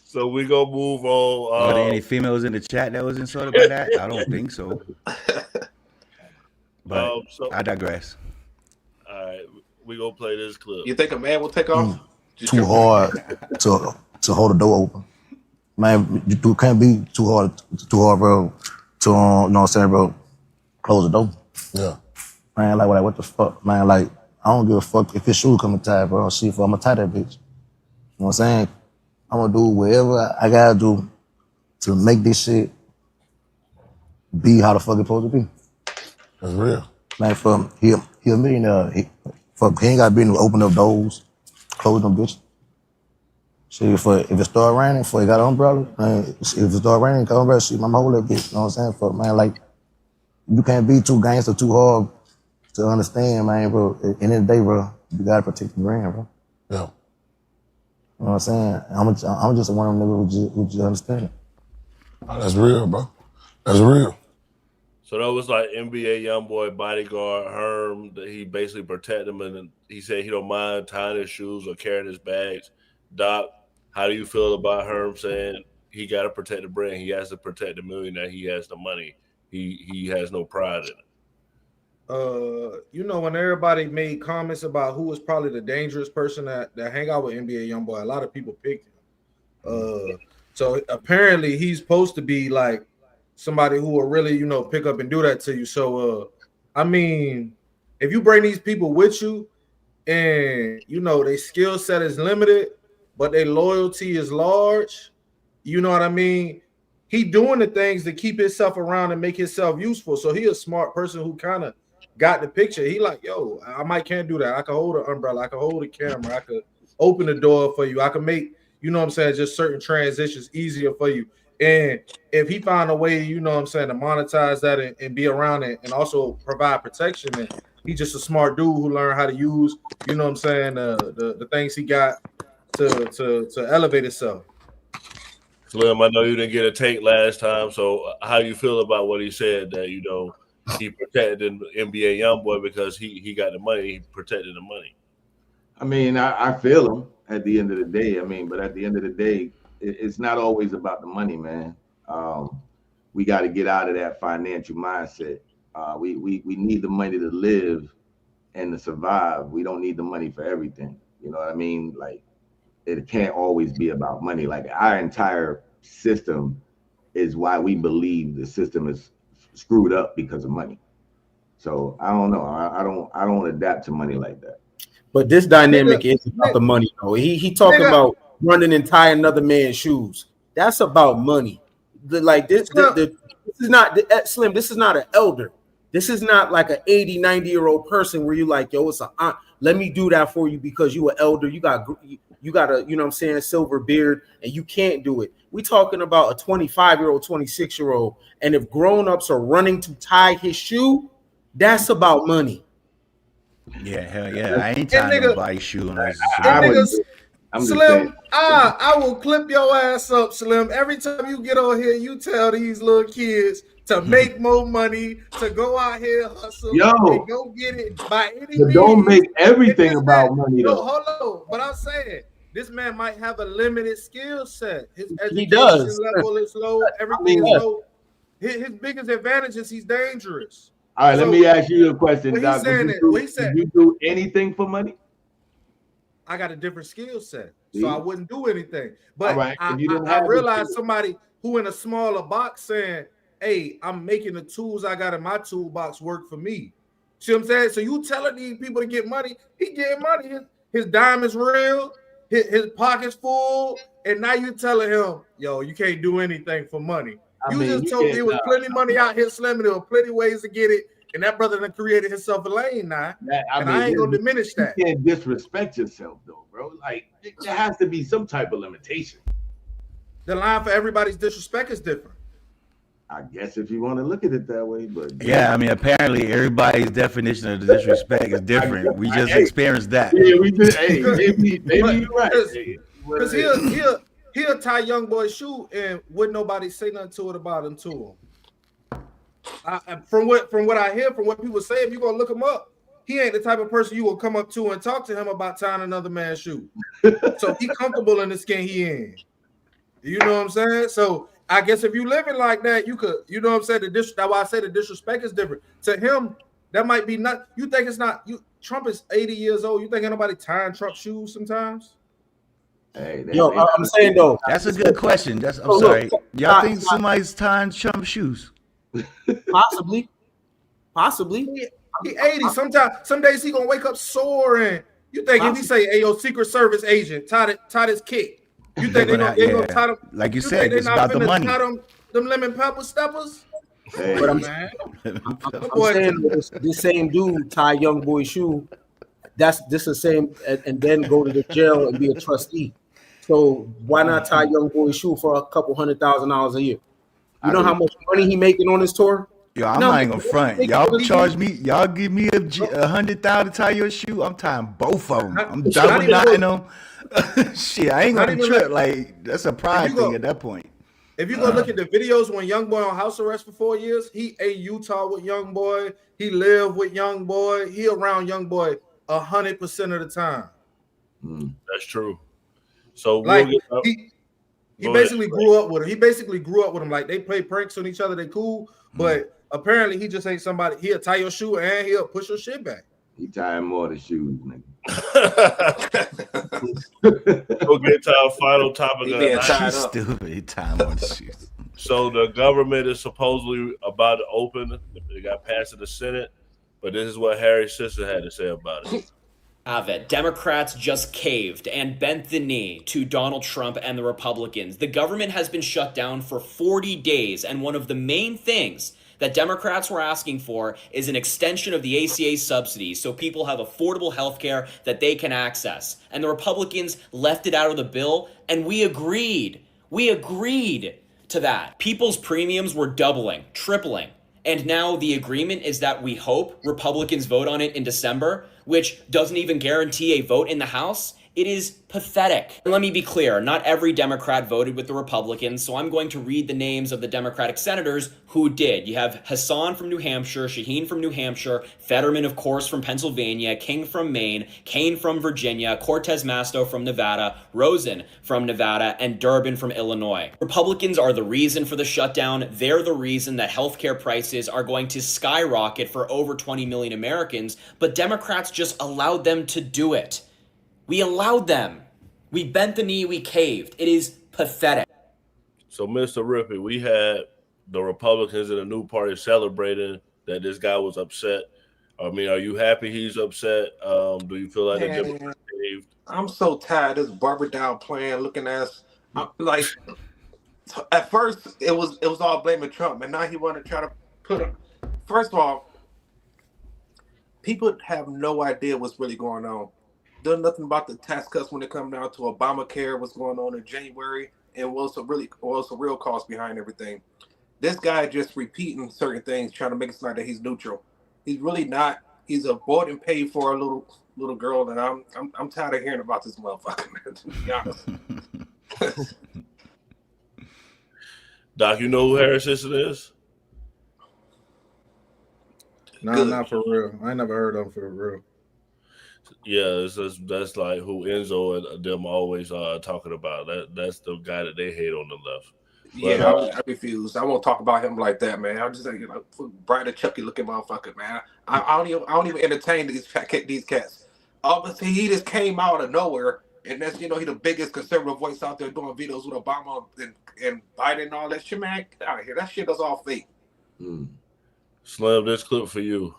So we gonna move on. Are there any females in the chat that was insulted by that? I don't think so. But so- I digress. All right, we gonna play this clip. You think a man will take off? Too hard to hold the door open. Man, you can't be too hard, bro. To you know what I'm saying, bro? Close the door. Yeah. Man, like what the fuck, man? Like I don't give a fuck if his shoe coming tight, bro. See if I'm gonna tie that bitch. You know what I'm saying? I'm gonna do whatever I gotta do to make this shit be how the fuck it's supposed to be. That's real. Man, for he a millionaire. He ain't gotta be able to open up doors, close them bitches. See, if it start raining, if he got an umbrella, man, if it start raining, got an umbrella, shit, I'ma hold that bitch. You know what I'm saying? Fuck, man, like, you can't be too gangster, too hard to understand, man, bro. At the end of the day, bro, you gotta protect the brand, bro. Yeah. You know what I'm saying? I'm just one of them niggas who just understand it. That's real, bro. That's real. So that was like NBA YoungBoy bodyguard Herm. That he basically protected him, and he said he don't mind tying his shoes or carrying his bags. Doc, how do you feel about Herm saying he got to protect the brand? He has to protect the millionaire. He has the money. He has no pride in it. You know, when everybody made comments about who was probably the dangerous person that hang out with NBA YoungBoy, a lot of people picked him. So apparently he's supposed to be like somebody who will really, you know, pick up and do that to you. So I mean, if you bring these people with you and you know their skill set is limited, but their loyalty is large, you know what I mean? He doing the things to keep himself around and make himself useful. So he a smart person who kind of got the picture. He like, yo, I can't do that. I can hold an umbrella. I can hold a camera. I could open the door for you. I can make, you know what I'm saying, just certain transitions easier for you. And if he found a way, you know what I'm saying, to monetize that and be around it and also provide protection, and he's just a smart dude who learned how to use, you know what I'm saying, the things he got to elevate himself. Slim, I know you didn't get a take last time, so how you feel about what he said that, you know, he protected NBA YoungBoy because he got the money, he protected the money? I mean, I feel him at the end of the day. I mean, but at the end of the day, it's not always about the money, man. We got to get out of that financial mindset. We need the money to live and to survive. We don't need the money for everything. You know what I mean? Like, it can't always be about money. Like, our entire system is why we believe the system is screwed up because of money. So I don't know. I don't adapt to money like that. But this dynamic is about the money, though. He talking about running and tying another man's shoes. That's about money. This is not Slim. This is not an elder. This is not like an 80, 90-year-old person where you're like, yo, it's a let me do that for you because you an elder. You got a, you know what I'm saying, silver beard, and you can't do it. We talking about a 25-year-old, 26-year-old, and if grown-ups are running to tie his shoe, that's about money. Yeah, hell yeah. I ain't And tying nigga, nobody's shoe unless it's and Shabbat. niggas, I'm just saying. Slim, I will clip your ass up, Slim. Every time you get on here, you tell these little kids to make more money, to go out here, hustle, Yo, and go get it by any but don't means. make everything And this man, about money no, though. hold on. But I'm saying this man might have a limited skill set. His He education does. level is low. Everything is low. His biggest advantage is he's dangerous. All right, let So me ask you a question, what he's Doc. Would saying you is, do, what he said, would you do anything for money? I got a different skill set, See? so I wouldn't do anything. But All right, if you didn't I have the realized skill. somebody who in a smaller box saying, "Hey, I'm making the tools I got in my toolbox work for me." See what I'm saying? So you telling these people to get money, he getting money. His dime is real, his pocket's full, and now you telling him, "Yo, you can't do anything for money." I You mean, just you told me can't. there was plenty of money out here, Slim, and there were plenty of ways to get it. And that brother done created himself a lane now. I ain't gonna diminish that. You can't disrespect yourself though, bro. Like there has to be some type of limitation. The line for everybody's disrespect is different. I guess if you want to look at it that way, but Yeah, I mean, apparently everybody's definition of the disrespect is different. We just experienced that. Yeah, we did. Hey, maybe you're right. Because he'll tie young boy's shoe and wouldn't nobody say nothing to it about him to him. From what I hear, from what people say, if you're gonna look him up, he ain't the type of person you will come up to and talk to him about tying another man's shoe. So he comfortable in the skin he in. You know what I'm saying? So I guess if you living like that, you could, you know what I'm saying? That's why I say the disrespect is different. To him, that might be not. You think it's not? Trump is 80 years old. You think anybody tying Trump shoes sometimes? Hey, Yo, I'm saying though, That's a good question. I'm sorry. Y'all think somebody's tying Trump shoes? Possibly. He 80. Some days he gonna wake up sore, and you think if he say, "Hey, yo, Secret Service agent, tie this kick," you think they gonna tie them? Like you said, it's about the money. Tie them lemon pepper steppers. Hey, But I'm man. saying this same dude tie young boy shoe. That's the same, and then go to the jail and be a trustee. So why not tie young boy shoe for a couple $100,000 a year? You know how much money he making on his tour? Yo, I'm not even gonna front. Y'all charge me. Y'all give me $100,000 to tie your shoe. I'm tying both of them. I'm double knotting them. Shit, I ain't gonna trip. Like that's a pride thing at that point. If you go look at the videos when Young Boy on house arrest for 4 years, he ate Utah with Young Boy. He lived with Young Boy. He around Young Boy 100% of the time. That's true. So like we'll he basically grew up with him. He basically grew up with him. Like they play pranks on each other. They cool, but apparently he just ain't somebody. He'll tie your shoe and he'll push your shit back. He tying more of the shoes, nigga. We'll get to our final topic. He being tied up. Stupid. He tying more of the shoes. So the government is supposedly about to open. It got passed in the Senate, but this is what Harry's sister had to say about it. It. Democrats just caved and bent the knee to Donald Trump and the Republicans. The government has been shut down for 40 days, and one of the main things that Democrats were asking for is an extension of the ACA subsidies so people have affordable health care that they can access. And the Republicans left it out of the bill, and we agreed. We agreed to that. People's premiums were doubling, tripling. And now the agreement is that we hope Republicans vote on it in December, which doesn't even guarantee a vote in the House. It is pathetic. And let me be clear, not every Democrat voted with the Republicans, so I'm going to read the names of the Democratic senators who did. You have Hassan from New Hampshire, Shaheen from New Hampshire, Fetterman, of course, from Pennsylvania, King from Maine, Kane from Virginia, Cortez Masto from Nevada, Rosen from Nevada, and Durbin from Illinois. Republicans are the reason for the shutdown. They're the reason that healthcare prices are going to skyrocket for over 20 million Americans, but Democrats just allowed them to do it. We allowed them. We bent the knee, we caved. It is pathetic. So, Mr. Rippey, we had the Republicans in the new party celebrating that this guy was upset. I mean, are you happy he's upset? Do you feel like the Democrats caved? I'm so tired of this Barbara Down plan looking ass. Like, at first, it was all blaming Trump, and now he want to try to put him. First of all, people have no idea what's really going on. Done nothing about the tax cuts when it comes down to Obamacare, what's going on in January, and what's the real cost behind everything. This guy just repeating certain things, trying to make it sound like that he's neutral. He's really not. He's a bought and paid for a little girl, and I'm tired of hearing about this motherfucker, man. To be honest. Doc, you know who Harris Sisson is? Nah, not for real. I ain't never heard of him for real. Yeah, that's like who Enzo and them always talking about. That's the guy that they hate on the left. But, Yeah, I refuse. I won't talk about him like that, man. I'm just like, bright and Chucky looking motherfucker, man. I don't even entertain these cats. Obviously, he just came out of nowhere, and that's he the biggest conservative voice out there doing videos with Obama and Biden and all that shit, man. Get out of here. That shit is all fake. Slim, this clip for you.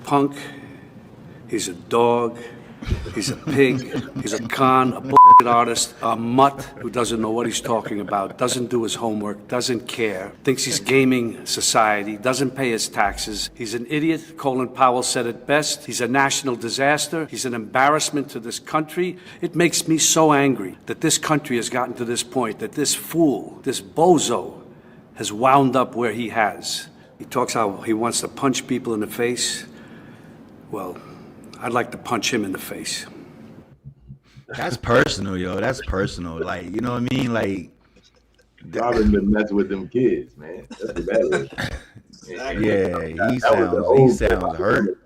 Punk. He's a dog. He's a pig. He's a con, a bullshit artist, a mutt who doesn't know what he's talking about, doesn't do his homework, doesn't care, thinks he's gaming society, doesn't pay his taxes. He's an idiot. Colin Powell said it best. He's a national disaster. He's an embarrassment to this country. It makes me so angry that this country has gotten to this point, that this fool, this bozo, has wound up where he has. He talks how he wants to punch people in the face. Well, I'd like to punch him in the face. That's personal, yo. That's personal. Like, you know what I mean? Like, Robin been messing with them kids, man. That's what that is. Yeah, he sounds hurt.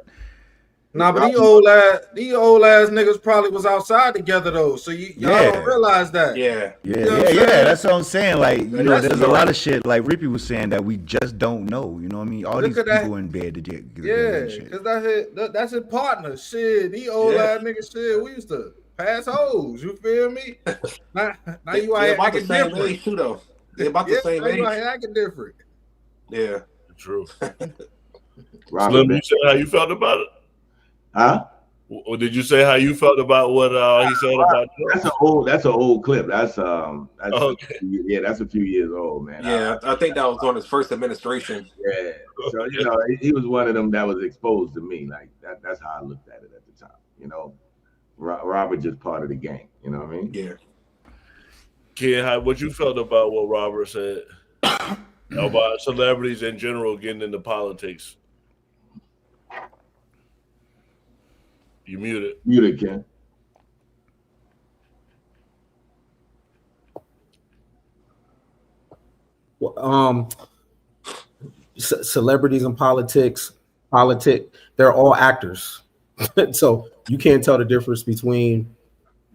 Nah, but these old ass niggas probably was outside together though. So y'all don't realize that. Yeah. That's what I'm saying. Like, you know, there's a lot of shit, like Rippy was saying, that we just don't know. You know what I mean? All these people in bed to get because that's his partner. Shit, these old ass niggas. Shit, we used to pass hoes. You feel me? Now you out here acting different. Age too, though. They're about the same age. You out here acting different. Yeah, true. Slim, you said how you felt about it? Huh? Or did you say how you felt about what he said about Trump? That's an old clip. That's okay. That's a few years old, man. Yeah, I think that was on his first administration. Yeah. So he was one of them that was exposed to me. Like that's how I looked at it at the time. You know, Robert just part of the gang. You know what I mean? Yeah. Ken, what you felt about what Robert said about celebrities in general getting into politics? You muted. Muted, Ken. Celebrities in politics, they're all actors. So you can't tell the difference between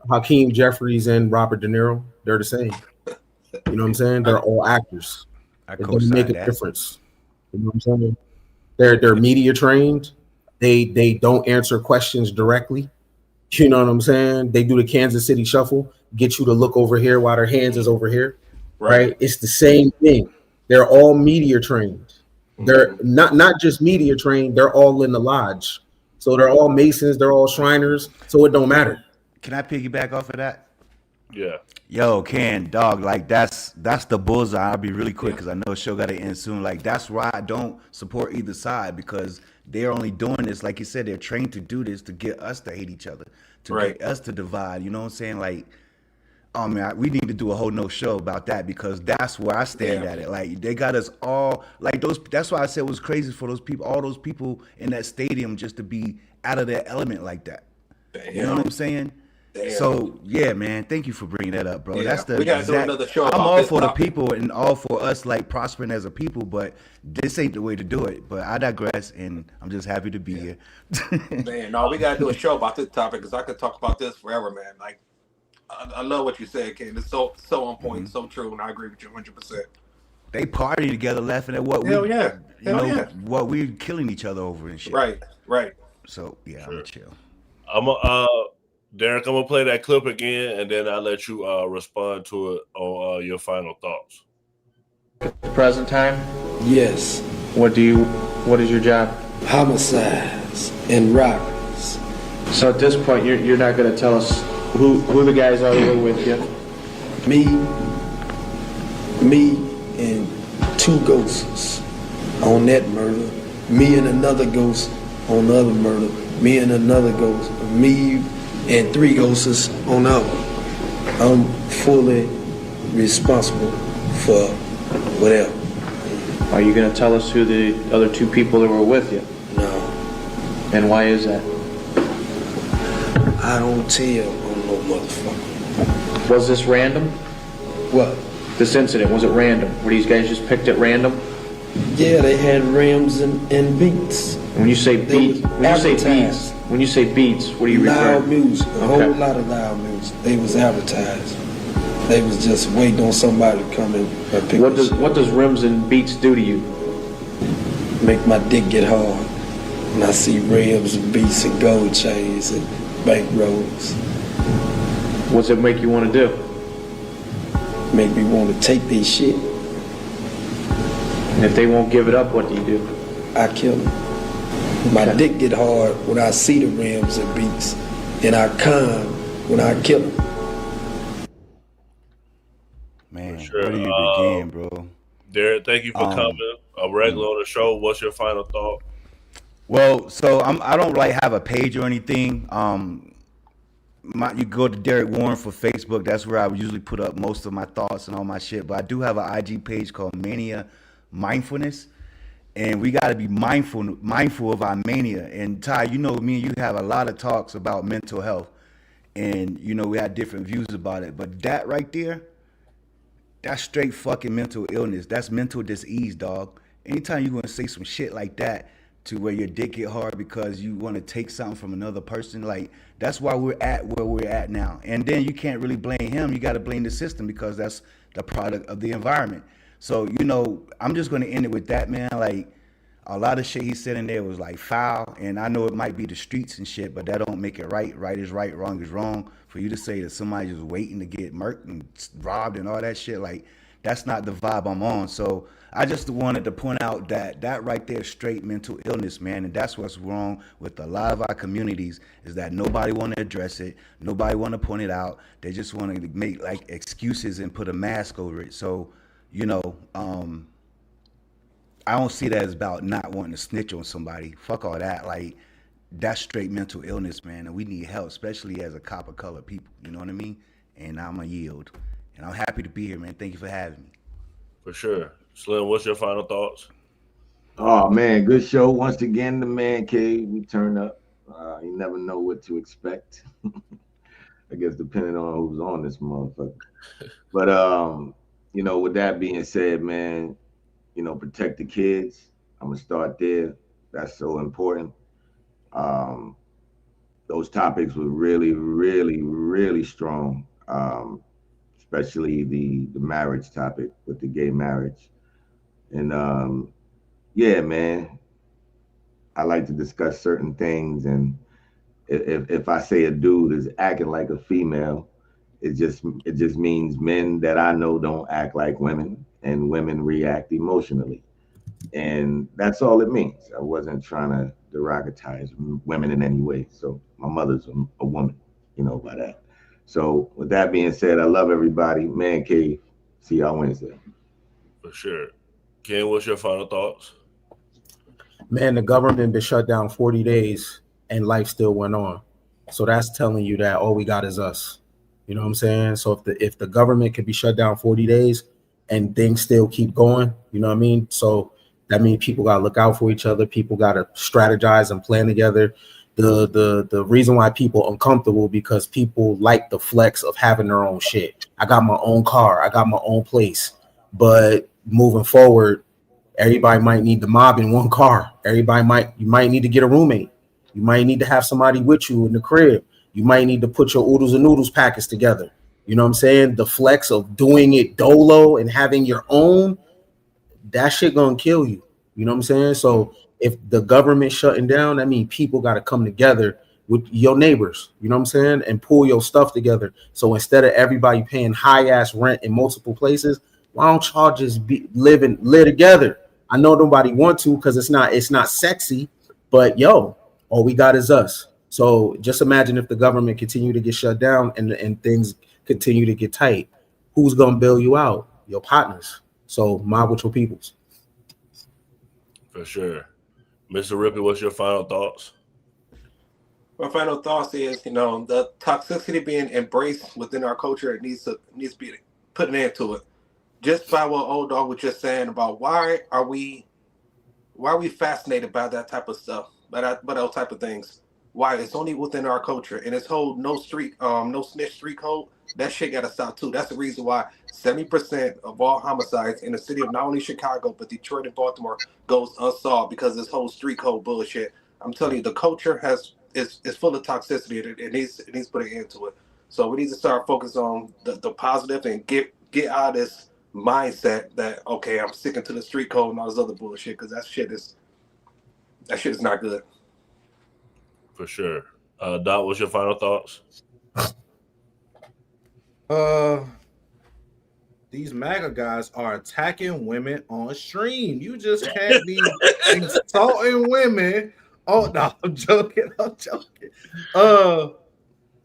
Hakeem Jeffries and Robert De Niro. They're the same. You know what I'm saying? They're all actors. It doesn't make a difference. You know what I'm saying? They're media trained. They don't answer questions directly. You know what I'm saying? They do the Kansas City shuffle, get you to look over here while their hands is over here. Right? It's the same thing. They're all media trained. They're not just media trained, they're all in the lodge. So they're all Masons, they're all Shriners, so it don't matter. Can I piggyback off of that? Yeah. Yo, Ken, dog, like that's the bullseye. I'll be really quick because I know the show got to end soon. Like, that's why I don't support either side, because they're only doing this, like you said, they're trained to do this to get us to hate each other, to get us to divide. You know what I'm saying? Like, oh man, we need to do a whole no show about that, because that's where I stand at it. Like, they got us all like those. That's why I said it was crazy for those people, all those people in that stadium, just to be out of their element like that. You know what I'm saying? So yeah, man, thank you for bringing that up, bro. That's the we gotta do another show. I'm all for the people and all for us like prospering as a people, but this ain't the way to do it. But I digress, and I'm just happy to be here. Man, no, we gotta do a show about this topic, because I could talk about this forever, man. Like, I love what you said, Ken. It's so on point, so true, and I agree with you 100%. They party together, laughing at what what we're killing each other over and shit. Right. So yeah, I'm gonna chill. Derek, I'm gonna play that clip again, and then I'll let you respond to it on your final thoughts. Present time? Yes. What is your job? Homicides and robberies. So at this point, you're not going to tell us who the guys are that were with you? Me and two ghosts on that murder. Me and another ghost on the other murder. Me and another ghost. Me and three ghosts on the other. I'm fully responsible for whatever. Are you going to tell us who the other two people that were with you? No. And why is that? I don't tell on no motherfucker. Was this random? What? This incident, was it random? Were these guys just picked at random? Yeah, they had rims and beats. When you say beats, when you say beats, what are you referring? Loud music, a whole lot of loud music. They was advertised. They was just waiting on somebody to come in and pick What does rims and beats do to you? Make my dick get hard. When I see rims and beats and gold chains and bank rolls. What's it make you want to do? Make me want to take this shit. And if they won't give it up, what do you do? I kill them. My dick get hard when I see the rims and beats, and I calm when I kill them. Man, Sure. where do you begin, bro? Derek, thank you for coming. A regular on the show. What's your final thought? Well, so I don't like have a page or anything. You go to Derek Warren for Facebook. That's where I would usually put up most of my thoughts and all my shit. But I do have an IG page called Mania Mindfulness, and we got to be mindful of our mania. And Ty, you know, me and you have a lot of talks about mental health, and you know we have different views about it. But that right there, that's straight fucking mental illness. That's mental disease, dog. Anytime you're gonna say some shit like that to where your dick get hard because you want to take something from another person, like that's why we're at where we're at now. And then you can't really blame him. You got to blame the system because that's the product of the environment. So, you know, I'm just gonna end it with that, man. Like a lot of shit he said in there was like foul, and I know it might be the streets and shit, but that don't make it right. Right is right, wrong is wrong. For you to say that somebody's just waiting to get murked and robbed and all that shit, like that's not the vibe I'm on. So I just wanted to point out that right there is straight mental illness, man, and that's what's wrong with a lot of our communities is that nobody want to address it, nobody want to point it out. They just want to make like excuses and put a mask over it. So, you know, I don't see that as about not wanting to snitch on somebody. Fuck all that. Like, that's straight mental illness, man. And we need help, especially as a copper colored people. You know what I mean? And I'm a yield. And I'm happy to be here, man. Thank you for having me. For sure. Slim, what's your final thoughts? Oh man, good show. Once again, the man cave. We turn up. You never know what to expect. I guess depending on who's on this motherfucker. But you know, with that being said, man, you know, protect the kids. I'm gonna start there. That's so important. Those topics were really, really, really strong. Especially the marriage topic with the gay marriage. And yeah, man, I like to discuss certain things, and if I say a dude is acting like a female, it just means men that I know don't act like women, and women react emotionally, and that's all it means. I wasn't trying to derogatize women in any way. So my mother's a woman, you know, by that. So with that being said, I love everybody. Man cave. See y'all Wednesday. For sure. Ken, what's your final thoughts? Man, the government been shut down 40 days and life still went on. So that's telling you that all we got is us. You know what I'm saying? So if the government can be shut down 40 days and things still keep going, you know what I mean? So that means people got to look out for each other. People got to strategize and plan together. The reason why people uncomfortable because people like the flex of having their own shit. I got my own car. I got my own place. But moving forward, everybody might need the mob in one car. You might need to get a roommate. You might need to have somebody with you in the crib. You might need to put your oodles and noodles packets together. You know what I'm saying? The flex of doing it dolo and having your own, that shit gonna kill you. You know what I'm saying? So if the government shutting down, that means people got to come together with your neighbors, you know what I'm saying, and pull your stuff together. So instead of everybody paying high ass rent in multiple places, why don't y'all just live together? I know nobody want to because it's not sexy, but yo, all we got is us. So just imagine if the government continue to get shut down and things continue to get tight. Who's gonna bail you out? Your partners. So mob with your peoples. For sure. Mr. Rippey, what's your final thoughts? My final thoughts is, you know, the toxicity being embraced within our culture, it needs to be put an end to it. Just by what old dog was just saying about why are we fascinated by that type of stuff? by those type of things. Why? It's only within our culture, and this whole no snitch street code. That shit got to stop too. That's the reason why 70% of all homicides in the city of not only Chicago but Detroit and Baltimore goes unsolved because of this whole street code bullshit. I'm telling you, the culture is full of toxicity. It needs put an end to it. So we need to start focusing on the positive and get out of this mindset that okay, I'm sticking to the street code and all this other bullshit because that shit is not good. For sure. Dot, what's your final thoughts? These MAGA guys are attacking women on stream. You just can't be insulting women. Oh no, I'm joking.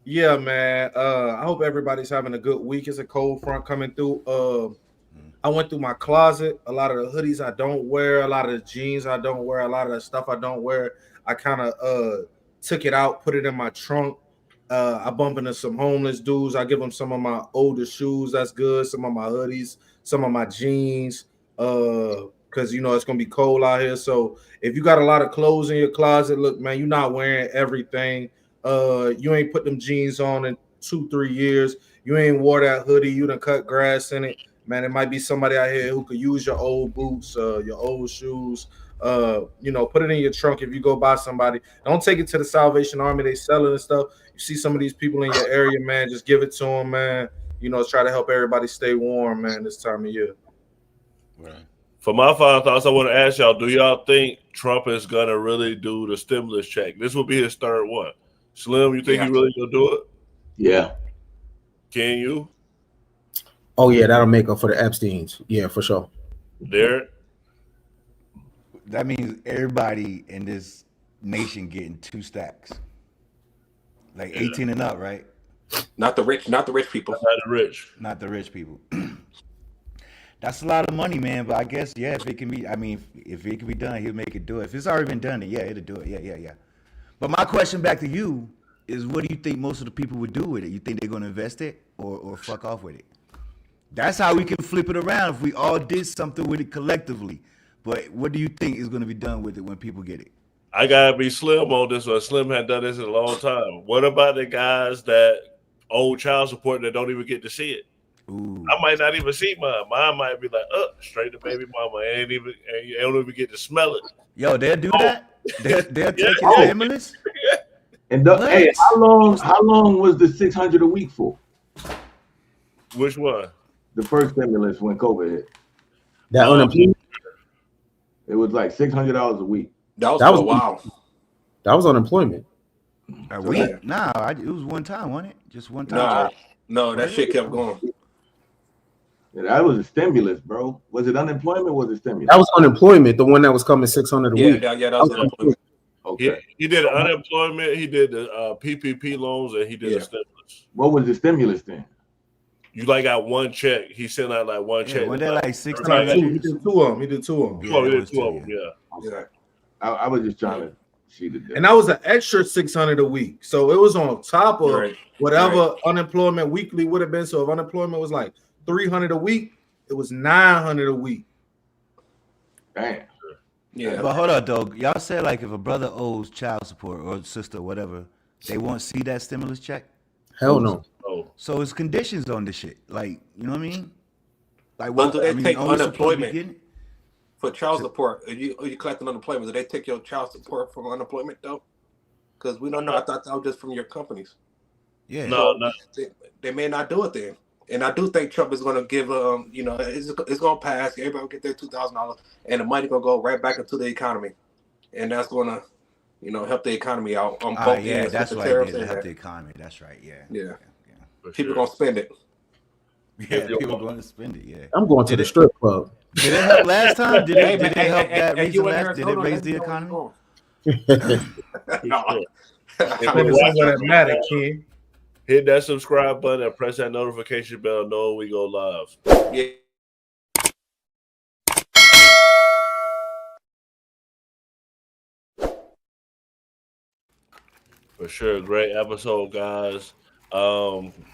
Yeah, man. I hope everybody's having a good week. It's a cold front coming through. I went through my closet. A lot of the hoodies I don't wear, a lot of the jeans I don't wear, a lot of the stuff I don't wear. I kind of took it out, put it in my trunk. I bump into some homeless dudes. I give them some of my older shoes. That's good. Some of my hoodies, some of my jeans. Because it's gonna be cold out here. So if you got a lot of clothes in your closet, look, man, you're not wearing everything. You ain't put them jeans on in 2-3 years. You ain't wore that hoodie. You done cut grass in it. Man, it might be somebody out here who could use your old boots, your old shoes. Put it in your trunk if you go by somebody. Don't take it to the Salvation Army. They sell it and stuff. You see some of these people in your area, man, just give it to them, man. Try to help everybody stay warm, man, this time of year. Right. For my final thoughts, I want to ask y'all, do y'all think Trump is going to really do the stimulus check? This will be his third one. Slim, you think he really going to do it? Yeah. Can you? Oh, yeah, that'll make up for the Epsteins. Yeah, for sure. Derek? That means everybody in this nation getting 2 stacks. Like 18 and up, right? Not the rich people. Not the rich people. That's a lot of money, man. But I guess, yeah, if it can be done, he'll make it do it. If it's already been done, then yeah, it'll do it. Yeah. But my question back to you is, what do you think most of the people would do with it? You think they're going to invest it or fuck off with it? That's how we can flip it around if we all did something with it collectively. But what do you think is going to be done with it when people get it? I gotta be Slim on this one. Slim had done this in a long time. What about the guys that owe child support that don't even get to see it? Ooh. I might not even see mine. Mine might be like, straight to baby mama. I don't even get to smell it. Yo, they'll do that? They'll take your stimulus? And hey, how long was the $600 a week for? Which one? The first stimulus when COVID hit. That unemployment? It was like $600 a week. That was a while. That was unemployment. A week? Nah, it was one time, wasn't it? Just one time. No, that shit kept going. Yeah, that was a stimulus, bro. Was it unemployment or was it stimulus? That was unemployment, the one that was coming $600 a week. Yeah, that was unemployment. Okay. He did unemployment, he did the PPP loans, and he did the stimulus. What was the stimulus then? You got one check. He sent out like one check. Wasn't that like 16? He did two of them. He did two of them. Yeah. I was just trying to see the difference. And that was an extra $600 a week. So it was on top of whatever unemployment weekly would have been. So if unemployment was like $300 a week, it was $900 a week. Damn. Yeah. But hold on, though. Y'all said like if a brother owes child support or sister or whatever, they won't see that stimulus check? Hell no. So it's conditions on this shit. Like, you know what I mean? Like, But do they take only supposed to be unemployment getting it? for child support? Are you collecting unemployment? Do they take your child support from unemployment though? Because we don't know. I thought that was just from your companies. Yeah. So they may not do it then. And I do think Trump is going to give it's going to pass. Everybody will get their $2,000, and the money going to go right back into the economy, and that's going to help the economy out on both yeah, ends. that's with the right. tariffs Yeah, and help that. the economy. That's right. Yeah. Yeah. People going to spend it. Yeah, people going to spend it. Yeah. I'm going to the strip club. Did it help last time? Did it help that hey, reason you in last? Did it Arizona, raise the let me economy? know No. King. Hit that subscribe button and press that notification bell knowing we go live. Yeah. For sure. Great episode, guys.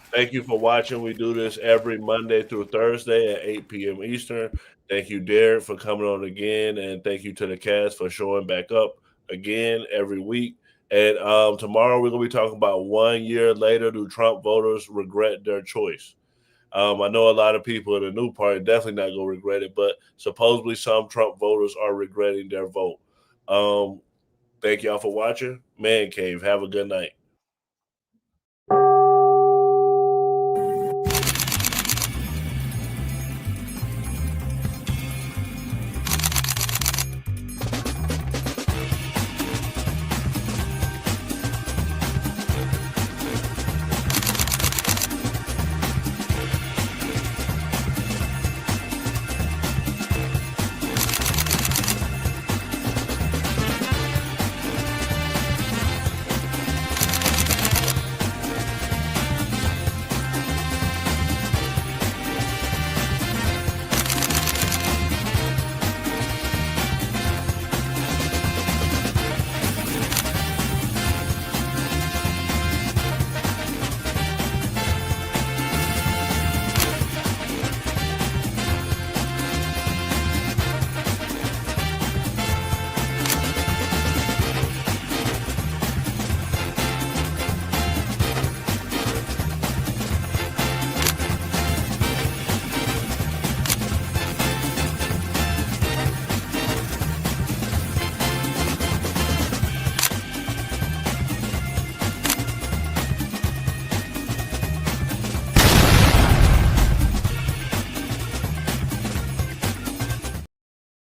Thank you for watching. We do this every Monday through Thursday at 8 p.m. Eastern. Thank you, Derek, for coming on again. And thank you to the cast for showing back up. again every week. And tomorrow we're going to be talking about 1 year later, do Trump voters regret their choice? I know a lot of people in the new party definitely not going to regret it, but supposedly some Trump voters are regretting their vote. Thank y'all for watching. Man Cave, have a good night.